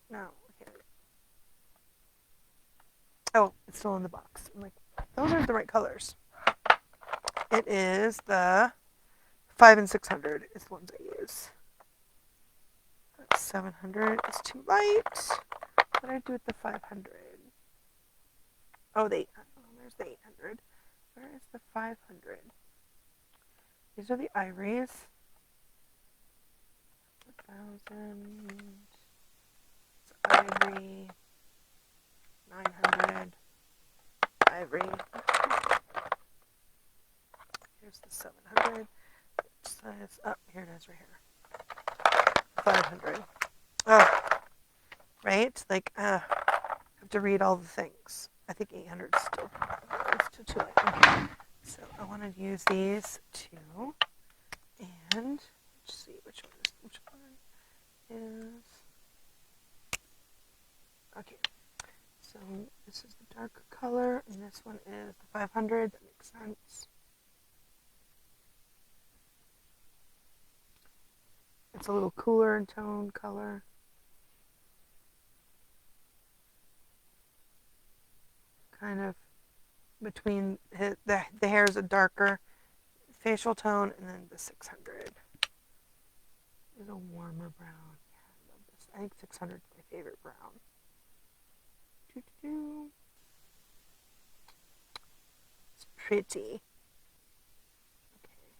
[SPEAKER 1] No, okay. Oh, it's still in the box. I'm like, those aren't the right colors. It is the 5 and 600 is the ones I use. 700 is too light. What did I do with the 500? Oh, there's the 800. Where is the 500? These are the ivories. 1,000. It's ivory. 900. Ivory. Here's the 700. Size up. Here it is right here. 500. Oh, right? Like, I have to read all the things. I think 800 is still too light. Okay. So I want to use these two. And let's see which one. is, okay, so this is the darker color, and this one is the 500. That makes sense. It's a little cooler in tone color. Kind of between the hair is a darker facial tone, and then the 600 is a warmer brown. Yeah, I love this. I think 600 is my favorite brown. It's pretty. Okay,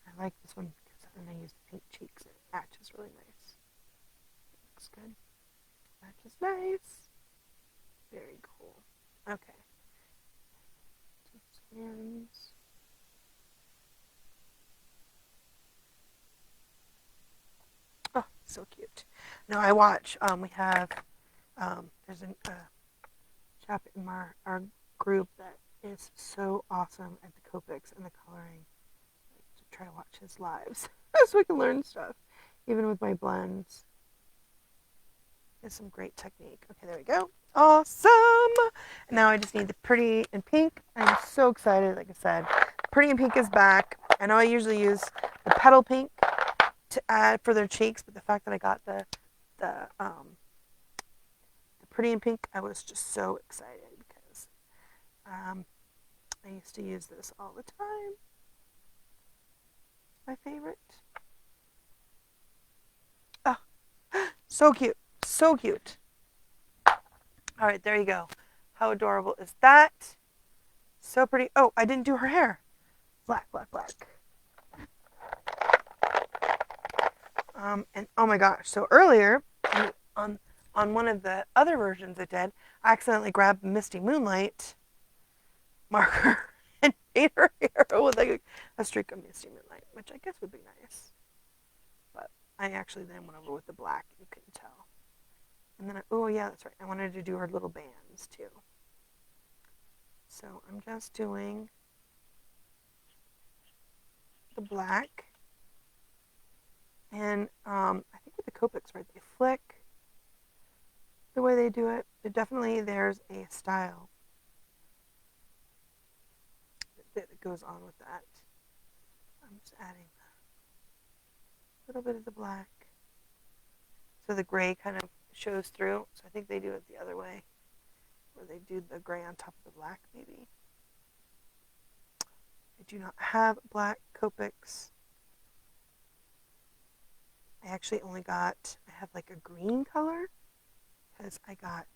[SPEAKER 1] I like this one because when I use pink cheeks, it matches really nice. Looks good. Matches nice. Very cool. Okay. Hands. Oh, so cute. Now I watch. We have. There's a chap in our group that is so awesome at the Copics and the coloring. I like to try to watch his lives so we can learn stuff, even with my blends. There's some great technique. Okay, there we go. Awesome. Now I just need the pretty in pink. I'm so excited. Like I said, pretty in pink is back. I know I usually use the petal pink to add for their cheeks, but the fact that I got the pretty in pink, I was just so excited because I used to use this all the time. It's my favorite. Oh, so cute. So cute. All right, there you go. How adorable is that? So pretty. Oh, I didn't do her hair. Black, black, black. And oh my gosh, so earlier on one of the other versions I did, I accidentally grabbed Misty Moonlight marker and made her hair with like a streak of Misty Moonlight, which I guess would be nice. But I actually then went over with the black, you couldn't tell. And then, oh yeah, that's right. I wanted to do her little bands too. So I'm just doing the black. And I think with the Copics, right, they flick the way they do it. There's a style that goes on with that. I'm just adding a little bit of the black. So the gray kind of shows through. So I think they do it the other way, where they do the gray on top of the black, maybe. I do not have black Copics. I actually only got, I have like a green color because I got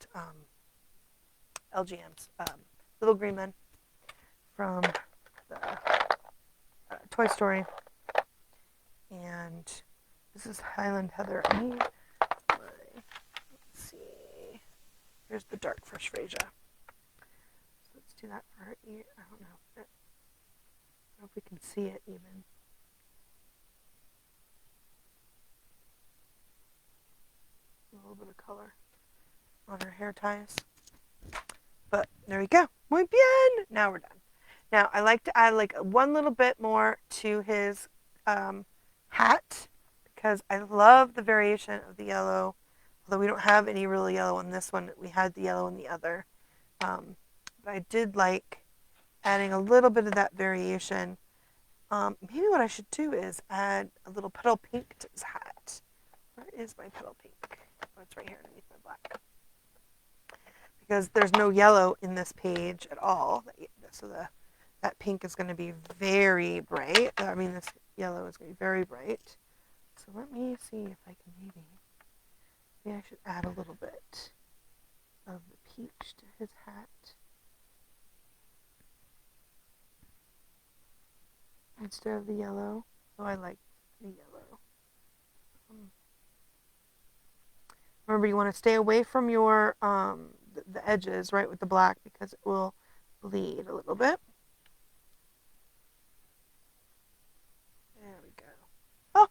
[SPEAKER 1] LGM's Little Green Men from the Toy Story. And this is Highland Heather. Let's see. Here's the dark Fresh Freesia. So let's do that for her ear. I don't know if we can see it even. A little bit of color on her hair ties. But there we go. Muy bien. Now we're done. Now I like to add like one little bit more to his hat because I love the variation of the yellow. Although we don't have any real yellow in this one, we had the yellow in the other. But I did like adding a little bit of that variation. Maybe what I should do is add a little petal pink to his hat. Where is my petal pink? Oh, it's right here underneath my black. Because there's no yellow in this page at all. So that pink is going to be very bright. I mean, this yellow is going to be very bright. So let me see if I can maybe I should add a little bit of the peach to his hat. Instead of the yellow. Oh, I like the yellow. Remember, you want to stay away from your the edges, right, with the black because it will bleed a little bit. There we go. Oh,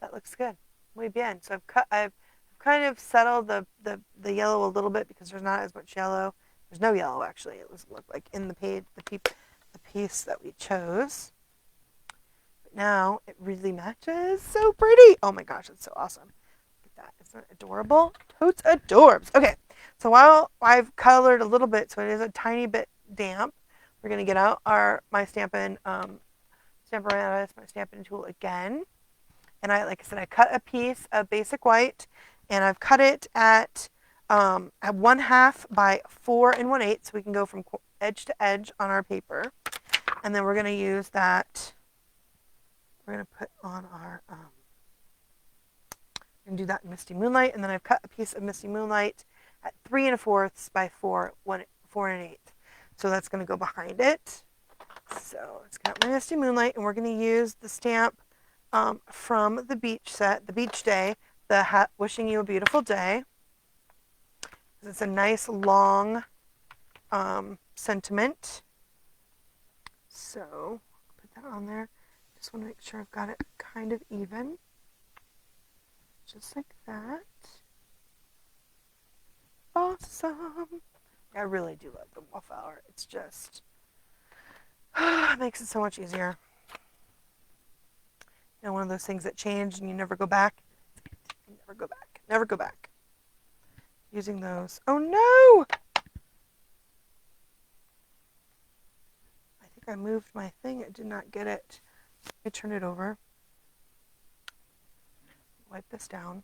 [SPEAKER 1] that looks good. Muy bien. So I've kind of settled the yellow a little bit because there's not as much yellow. There's no yellow actually. It looked like in the page the piece that we chose. But now it really matches. So pretty. Oh my gosh, it's so awesome. Isn't it adorable? Totes adorbs. Okay, so while I've colored a little bit, so it is a tiny bit damp, we're gonna get out my Stampin' Stamparatus, my Stampin' tool again. And like I said, I cut a piece of basic white, and I've cut it at 1/2 by 4 1/8, so we can go from edge to edge on our paper. And then we're gonna use that. We're gonna put on our. We're gonna do that in Misty Moonlight, and then I've cut a piece of Misty Moonlight at 3 1/4 by 4 1/8. So that's gonna go behind it. So it's got my Misty Moonlight, and we're gonna use the stamp from the beach set, the beach day, the wishing you a beautiful day. It's a nice long sentiment. So put that on there. Just want to make sure I've got it kind of even. Just like that. Awesome. I really do love the wallflower. It's just it makes it so much easier. You know, one of those things that change and you never go back. You never go back. Never go back. Using those. Oh no! I think I moved my thing. It did not get it. Let me turn it over. Wipe this down.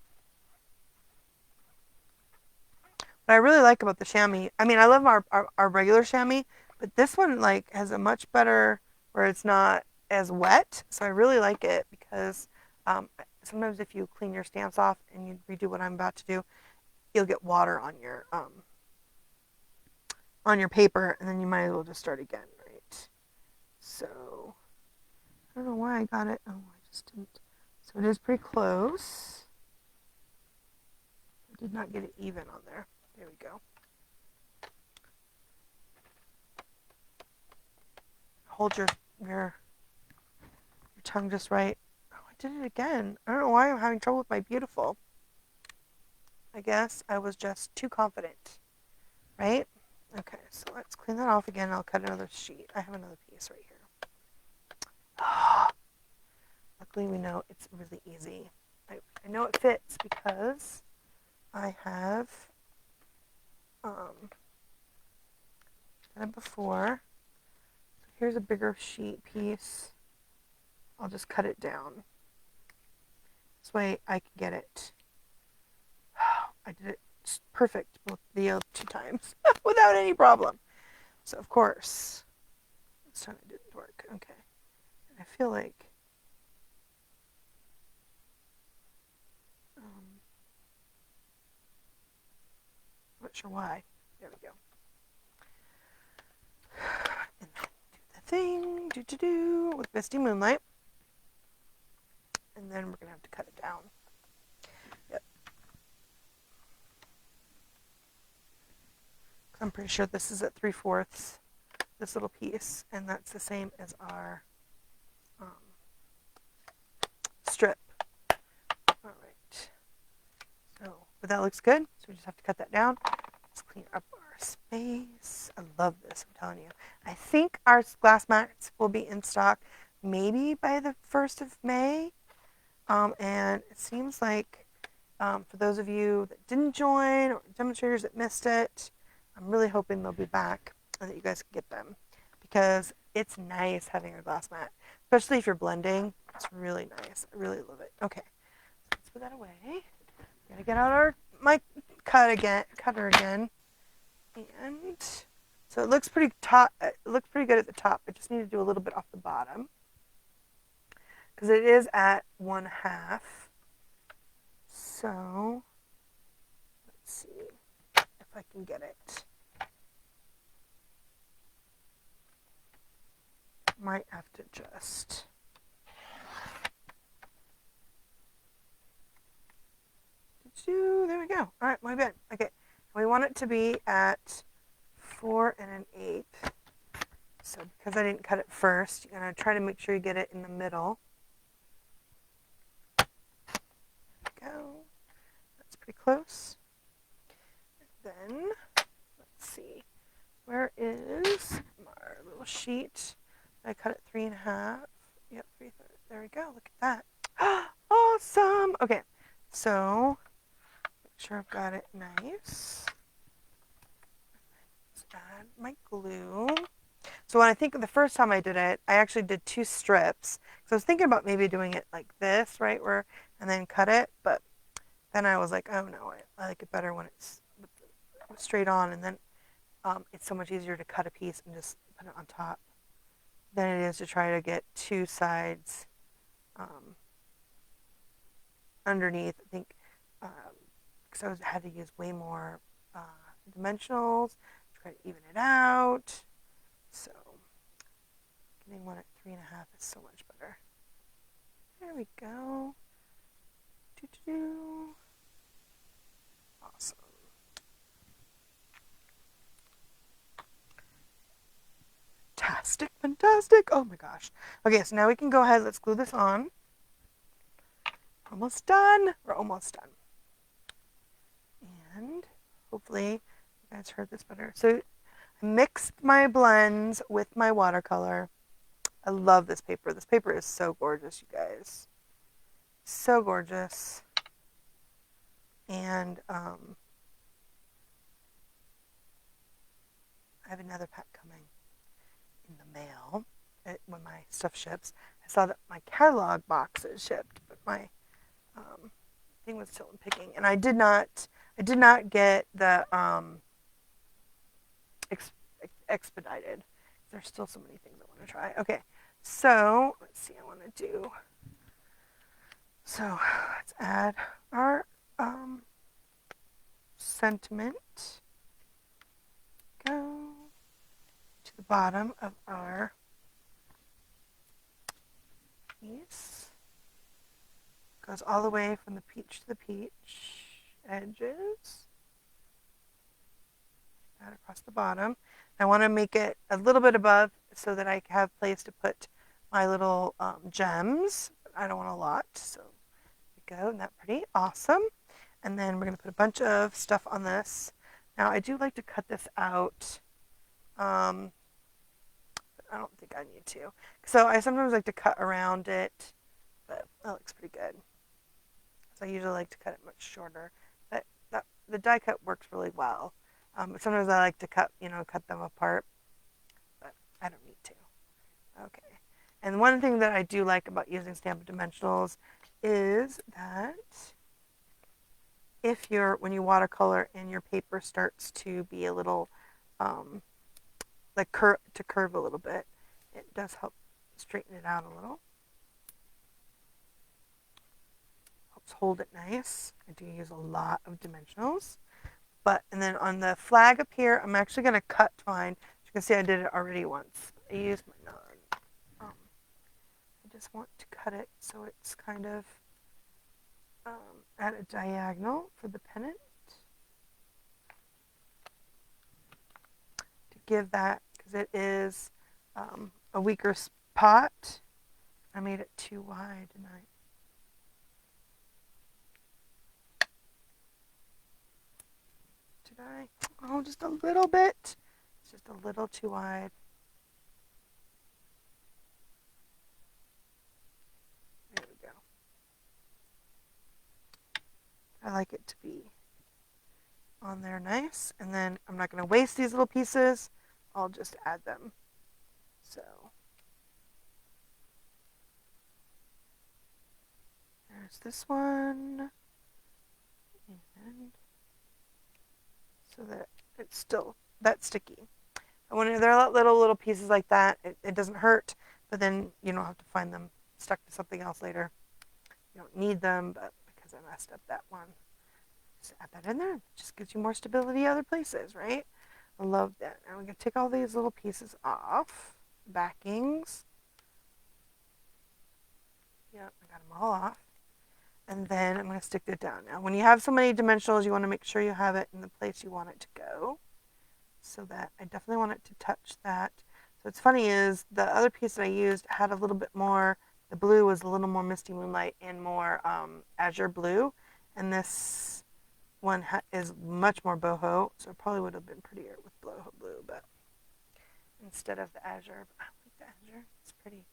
[SPEAKER 1] What I really like about the chamois, I mean, I love our regular chamois, but this one like has a much better, where it's not as wet. So I really like it because sometimes if you clean your stamps off and you redo what I'm about to do, you'll get water on your paper, and then you might as well just start again, right? So I don't know why I got it. Oh, I just didn't. So it is pretty close. I did not get it even on there. There we go. Hold your tongue just right. Oh, I did it again. I don't know why I'm having trouble with my beautiful. I guess I was just too confident, right? Okay, so let's clean that off again. I'll cut another sheet. I have another piece right here. Luckily, we know it's really easy. I know it fits because I have done it before. So here's a bigger sheet piece. I'll just cut it down. This way I can get it. I did it perfect both the other 2 times without any problem. So of course, this time it didn't work. Okay. And I feel like I'm not sure why. There we go. And then do the thing, with Misty Moonlight. And then we're going to have to cut it down. Yep. I'm pretty sure this is at 3/4, this little piece, and that's the same as our strip. All right. So, but that looks good. So we just have to cut that down. Let's clean up our space. I love this, I'm telling you. I think our glass mats will be in stock maybe by the 1st of May. And it seems like for those of you that didn't join or demonstrators that missed it, I'm really hoping they'll be back and that you guys can get them, because it's nice having a glass mat, especially if you're blending. It's really nice. I really love it. Okay, so let's put that away. We're gonna get out my cutter again, and so it looks pretty It looks pretty good at the top. I just need to do a little bit off the bottom because it is at 1/2. So let's see if I can get it. Might have to just there we go. All right, my bad. Okay, we want it to be at 4 1/8. So because I didn't cut it first, you're gonna try to make sure you get it in the middle. There we go. That's pretty close. And then let's see, where is our little sheet? I cut it 3 1/2. Yep, 3/3. There we go. Look at that. Awesome. Okay, so sure I've got it nice. Let's add my glue. So when I think the first time I did it, I actually did 2 strips. So I was thinking about maybe doing it like this, right, where and then cut it, but then I was like, oh no, I like it better when it's straight on, and then it's so much easier to cut a piece and just put it on top than it is to try to get 2 sides um, underneath. I think because I had to use way more dimensionals to try to even it out. So getting one at 3.5 is so much better. There we go. Doo-doo-doo. Awesome. Fantastic, fantastic. Oh my gosh. Okay, so now we can go ahead. Let's glue this on. Almost done. We're almost done. And hopefully you guys heard this better. So I mixed my blends with my watercolor. I love this paper. This paper is so gorgeous, you guys. So gorgeous. And I have another pack coming in the mail when my stuff ships. I saw that my catalog box is shipped, but my thing was still in picking, and I did not get the expedited. There's still so many things I want to try. Okay, so let's see. I want to do. So let's add our sentiment. Go to the bottom of our piece. Goes all the way from the peach to the peach edges. That across the bottom. I want to make it a little bit above so that I have place to put my little gems. I don't want a lot, so there we go. Isn't that pretty? Awesome. And then we're going to put a bunch of stuff on this. Now, I do like to cut this out. But I don't think I need to. So I sometimes like to cut around it, but that looks pretty good. So I usually like to cut it much shorter. But the die cut works really well. But sometimes I like to cut them apart, but I don't need to. Okay. And one thing that I do like about using Stampin' Dimensionals is that when you watercolor and your paper starts to be a little curve a little bit, it does help straighten it out a little. Helps hold it nice. I do use a lot of dimensionals. And then on the flag up here, I'm actually going to cut mine. As you can see, I did it already once. I used my nine. I just want to cut it so it's kind of at a diagonal for the pennant. To give that, because it is a weaker spot. I made it too wide, didn't I? Did I? Oh, just a little bit. It's just a little too wide. There we go. I like it to be on there nice. And then I'm not going to waste these little pieces. I'll just add them. So there's this one. And so that it's still that sticky. And when there are little pieces like that, it doesn't hurt, but then you don't have to find them stuck to something else later. You don't need them, but because I messed up that one, just add that in there. It just gives you more stability other places, right? I love that. Now we're going to take all these little pieces off, backings. Yep, I got them all off. And then I'm going to stick it down. Now, when you have so many dimensionals, you want to make sure you have it in the place you want it to go. So that I definitely want it to touch that. So what's funny is the other piece that I used had a little bit more, the blue was a little more Misty Moonlight and more azure blue. And this one is much more boho, so it probably would have been prettier with boho blue, but instead of the azure. But I like the azure. It's pretty.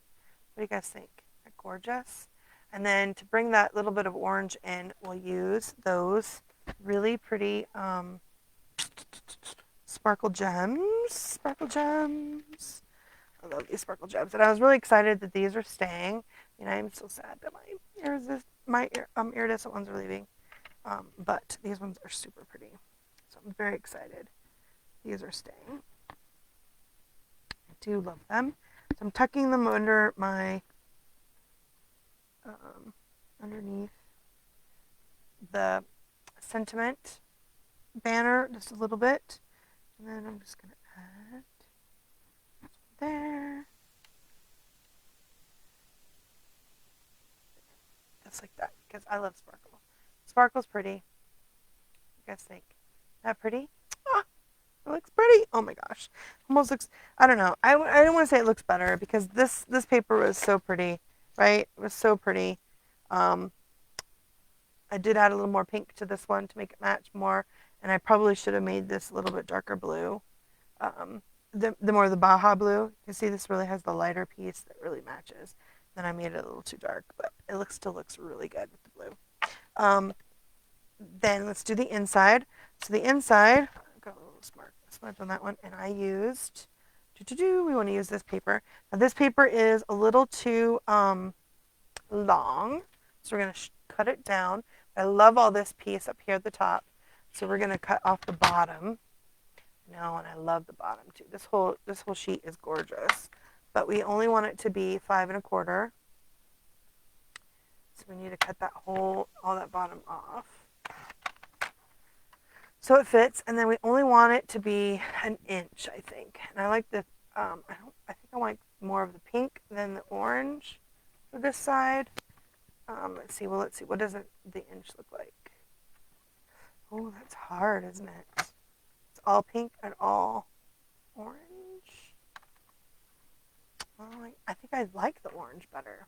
[SPEAKER 1] What do you guys think? Isn't that gorgeous? And then to bring that little bit of orange in, we'll use those really pretty sparkle gems. I love these sparkle gems, and I was really excited that these are staying. I mean, I'm so sad that my iridescent ones are leaving, but these ones are super pretty, so I'm very excited. These are staying. I do love them. So I'm tucking them under my underneath the sentiment banner just a little bit, and then I'm just gonna add there, just like that, because I love sparkle. Sparkle's pretty. You guys think that pretty? Ah, it looks pretty. Oh my gosh, almost looks. I don't know. I don't want to say it looks better because this paper was so pretty, right? It was so pretty. Um, I did add a little more pink to this one to make it match more, and I probably should have made this a little bit darker blue. The more the Baja blue. You can see this really has the lighter piece that really matches. Then I made it a little too dark, but it still looks really good with the blue. Then let's do the inside. So the inside, I got a little smudge on that one, and I used, we want to use this paper. Now this paper is a little too long, so we're going to cut it down. I love all this piece up here at the top, so we're going to cut off the bottom. No, and I love the bottom too. This whole sheet is gorgeous, but we only want it to be 5 1/4. So we need to cut all that bottom off, so it fits. And then we only want it to be 1 inch, I think. And I like the I think I like more of the pink than the orange for this side. Let's see. What does the inch look like? Oh, that's hard, isn't it? It's all pink and all orange. Well, I think I like the orange better.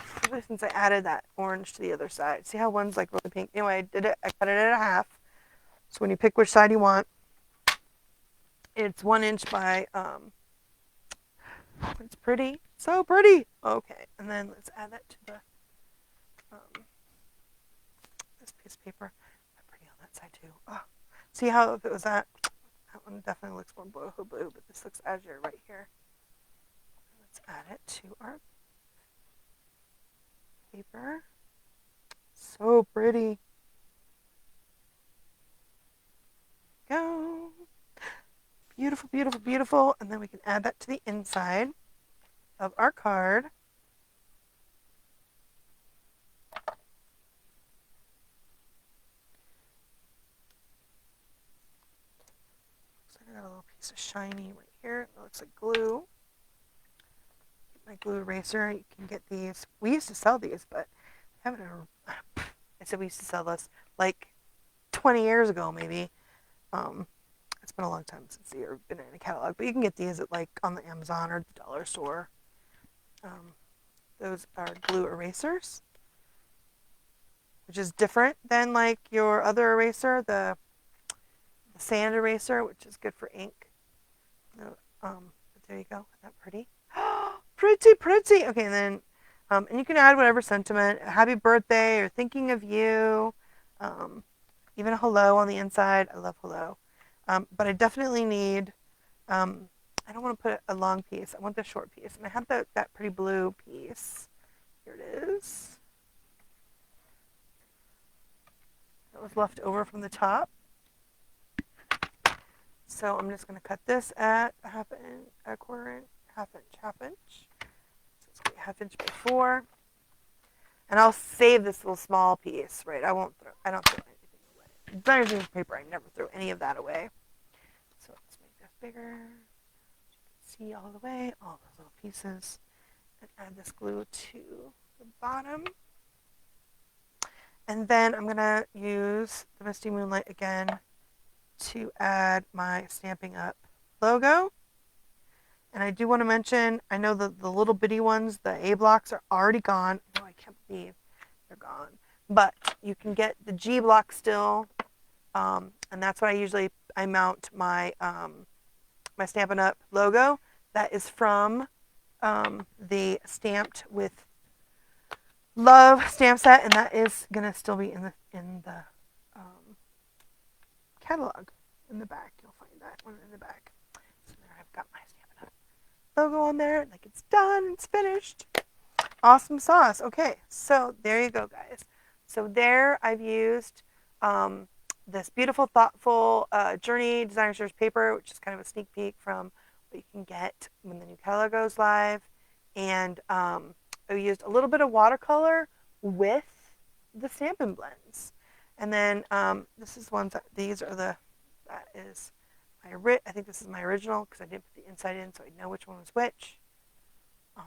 [SPEAKER 1] Especially since I added that orange to the other side. See how one's like really pink? Anyway, I cut it at 1/2. So when you pick which side you want, it's 1 inch by, it's pretty. So pretty. Okay, and then let's add that to the, this piece of paper. That's pretty on that side too. Oh, see how if it was that one definitely looks more blue, but this looks azure right here. Let's add it to our paper. So pretty. Go. Beautiful, beautiful, beautiful. And then we can add that to the inside of our card. Looks like I got a little piece of shiny right here. It looks like glue. Get my glue eraser. You can get these. We used to sell these, but I haven't ever. I said we used to sell this like 20 years ago, maybe. It's been a long time since they've been in a catalog, but you can get these at like on the Amazon or the dollar store. Those are glue erasers, which is different than like your other eraser, the sand eraser, which is good for ink. But there you go. Isn't that pretty? Pretty, pretty. Okay, and then and you can add whatever sentiment, happy birthday or thinking of you, even a hello on the inside. I love hello. But I definitely need, I don't want to put a long piece. I want the short piece. And I have that pretty blue piece. Here it is. That was left over from the top. So I'm just going to cut this at a 1/2 inch, a 1/4 inch, 1/2 inch. So it's going to be 1/2 inch by 4. And I'll save this little small piece, right? I don't throw anything away. It's paper. I never throw any of that away. So let's make this bigger. So you can see all the way, all those little pieces. And add this glue to the bottom. And then I'm going to use the Misty Moonlight again to add my Stampin' Up logo. And I do want to mention, I know the little bitty ones, the A blocks are already gone. No, I can't believe they're gone. But you can get the G block still. And that's what I mount my my Stampin' Up logo. That is from the Stamped with Love stamp set, and that is gonna still be in the catalog in the back. You'll find that one in the back. So there I've got my Stampin' Up! Logo on there, like it's done, it's finished. Awesome sauce. Okay, so there you go, guys. So there I've used this beautiful, thoughtful Journey Designer Series paper, which is kind of a sneak peek from what you can get when the new catalog goes live. And I used a little bit of watercolor with the Stampin' Blends. And then this is ones that these are the, that is my, I think this is my original because I didn't put the inside in so I know which one was which. I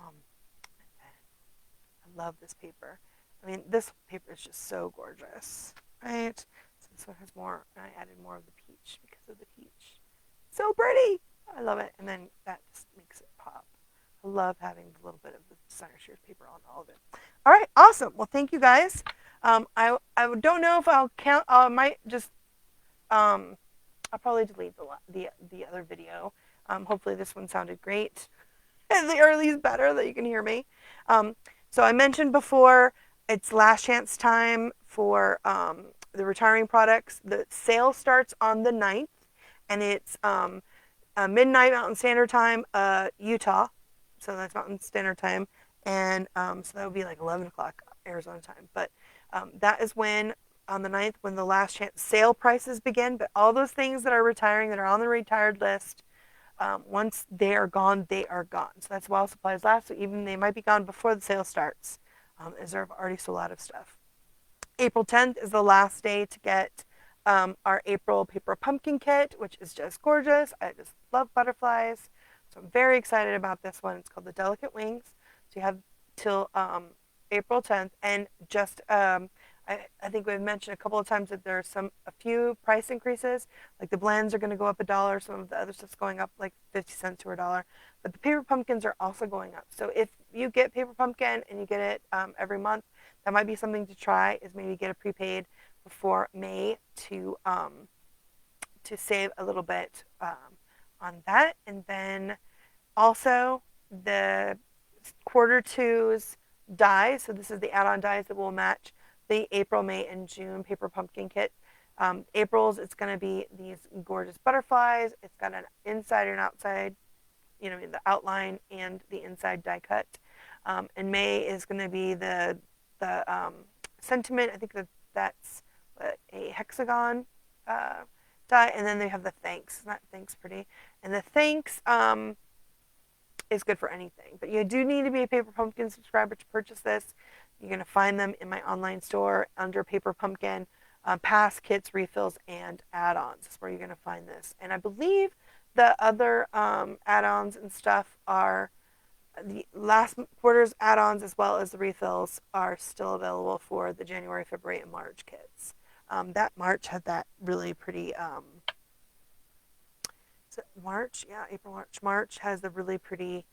[SPEAKER 1] love this paper. I mean, this paper is just so gorgeous, right? So this one has more, and I added more of the peach because of the peach. So pretty. I love it. And then that just makes it pop. I love having a little bit of the designer shears paper on all of it. All right, awesome. Well, thank you guys. I don't know if I'll count. I might just I'll probably delete the other video. Hopefully this one sounded great. And the early's better that you can hear me. So I mentioned before, it's last chance time for the retiring products. The sale starts on the 9th, and it's midnight Mountain Standard Time, Utah. So that's Mountain Standard Time. And so that would be like 11 o'clock Arizona time. But that is when, on the 9th, when the last chance sale prices begin. But all those things that are retiring, that are on the retired list, once they are gone, they are gone. So that's while supplies last. So even they might be gone before the sale starts, as they've already sold out of stuff. April 10th is the last day to get our April paper pumpkin kit, which is just gorgeous. I just love butterflies. So I'm very excited about this one. It's called the Delicate Wings. So you have till April 10th. And just, I think we've mentioned a couple of times that there's a few price increases. Like the blends are going to go up $1. Some of the other stuff's going up like 50 cents to $1. But the paper pumpkins are also going up. So if you get paper pumpkin and you get it every month, that might be something to try, is maybe get a prepaid before May to save a little bit on that. And then also the quarter twos dies. So this is the add-on dies that will match the April, May, and June paper pumpkin kit. April's, it's going to be these gorgeous butterflies. It's got an inside and outside, you know, the outline and the inside die cut. And May is going to be the sentiment. I think that's a hexagon die. And then they have the thanks. Not thanks pretty. And the thanks is good for anything. But you do need to be a Paper Pumpkin subscriber to purchase this. You're going to find them in my online store under Paper Pumpkin. Pass, kits, refills, and add-ons is where you're going to find this. And I believe the other add-ons and stuff are the last quarter's add-ons as well as the refills are still available for the January, February, and March kits. That March had that really pretty, is it March? Yeah, April, March. March has the really pretty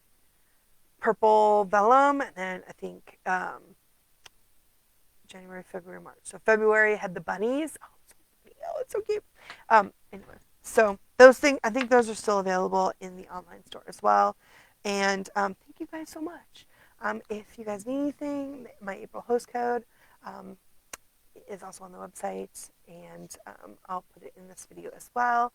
[SPEAKER 1] purple vellum, and then I think January, February, March. So February had the bunnies. Oh, it's so cute. Anyway, so those things, I think those are still available in the online store as well. And thank you guys so much. If you guys need anything, my April host code is also on the website, and I'll put it in this video as well.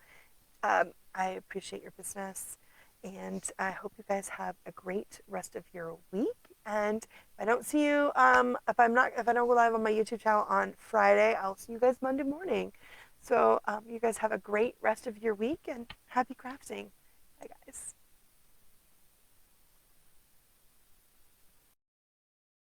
[SPEAKER 1] I appreciate your business, and I hope you guys have a great rest of your week. And if I don't see you, if I don't go live on my YouTube channel on Friday, I'll see you guys Monday morning. So you guys have a great rest of your week, and happy crafting. Bye, guys.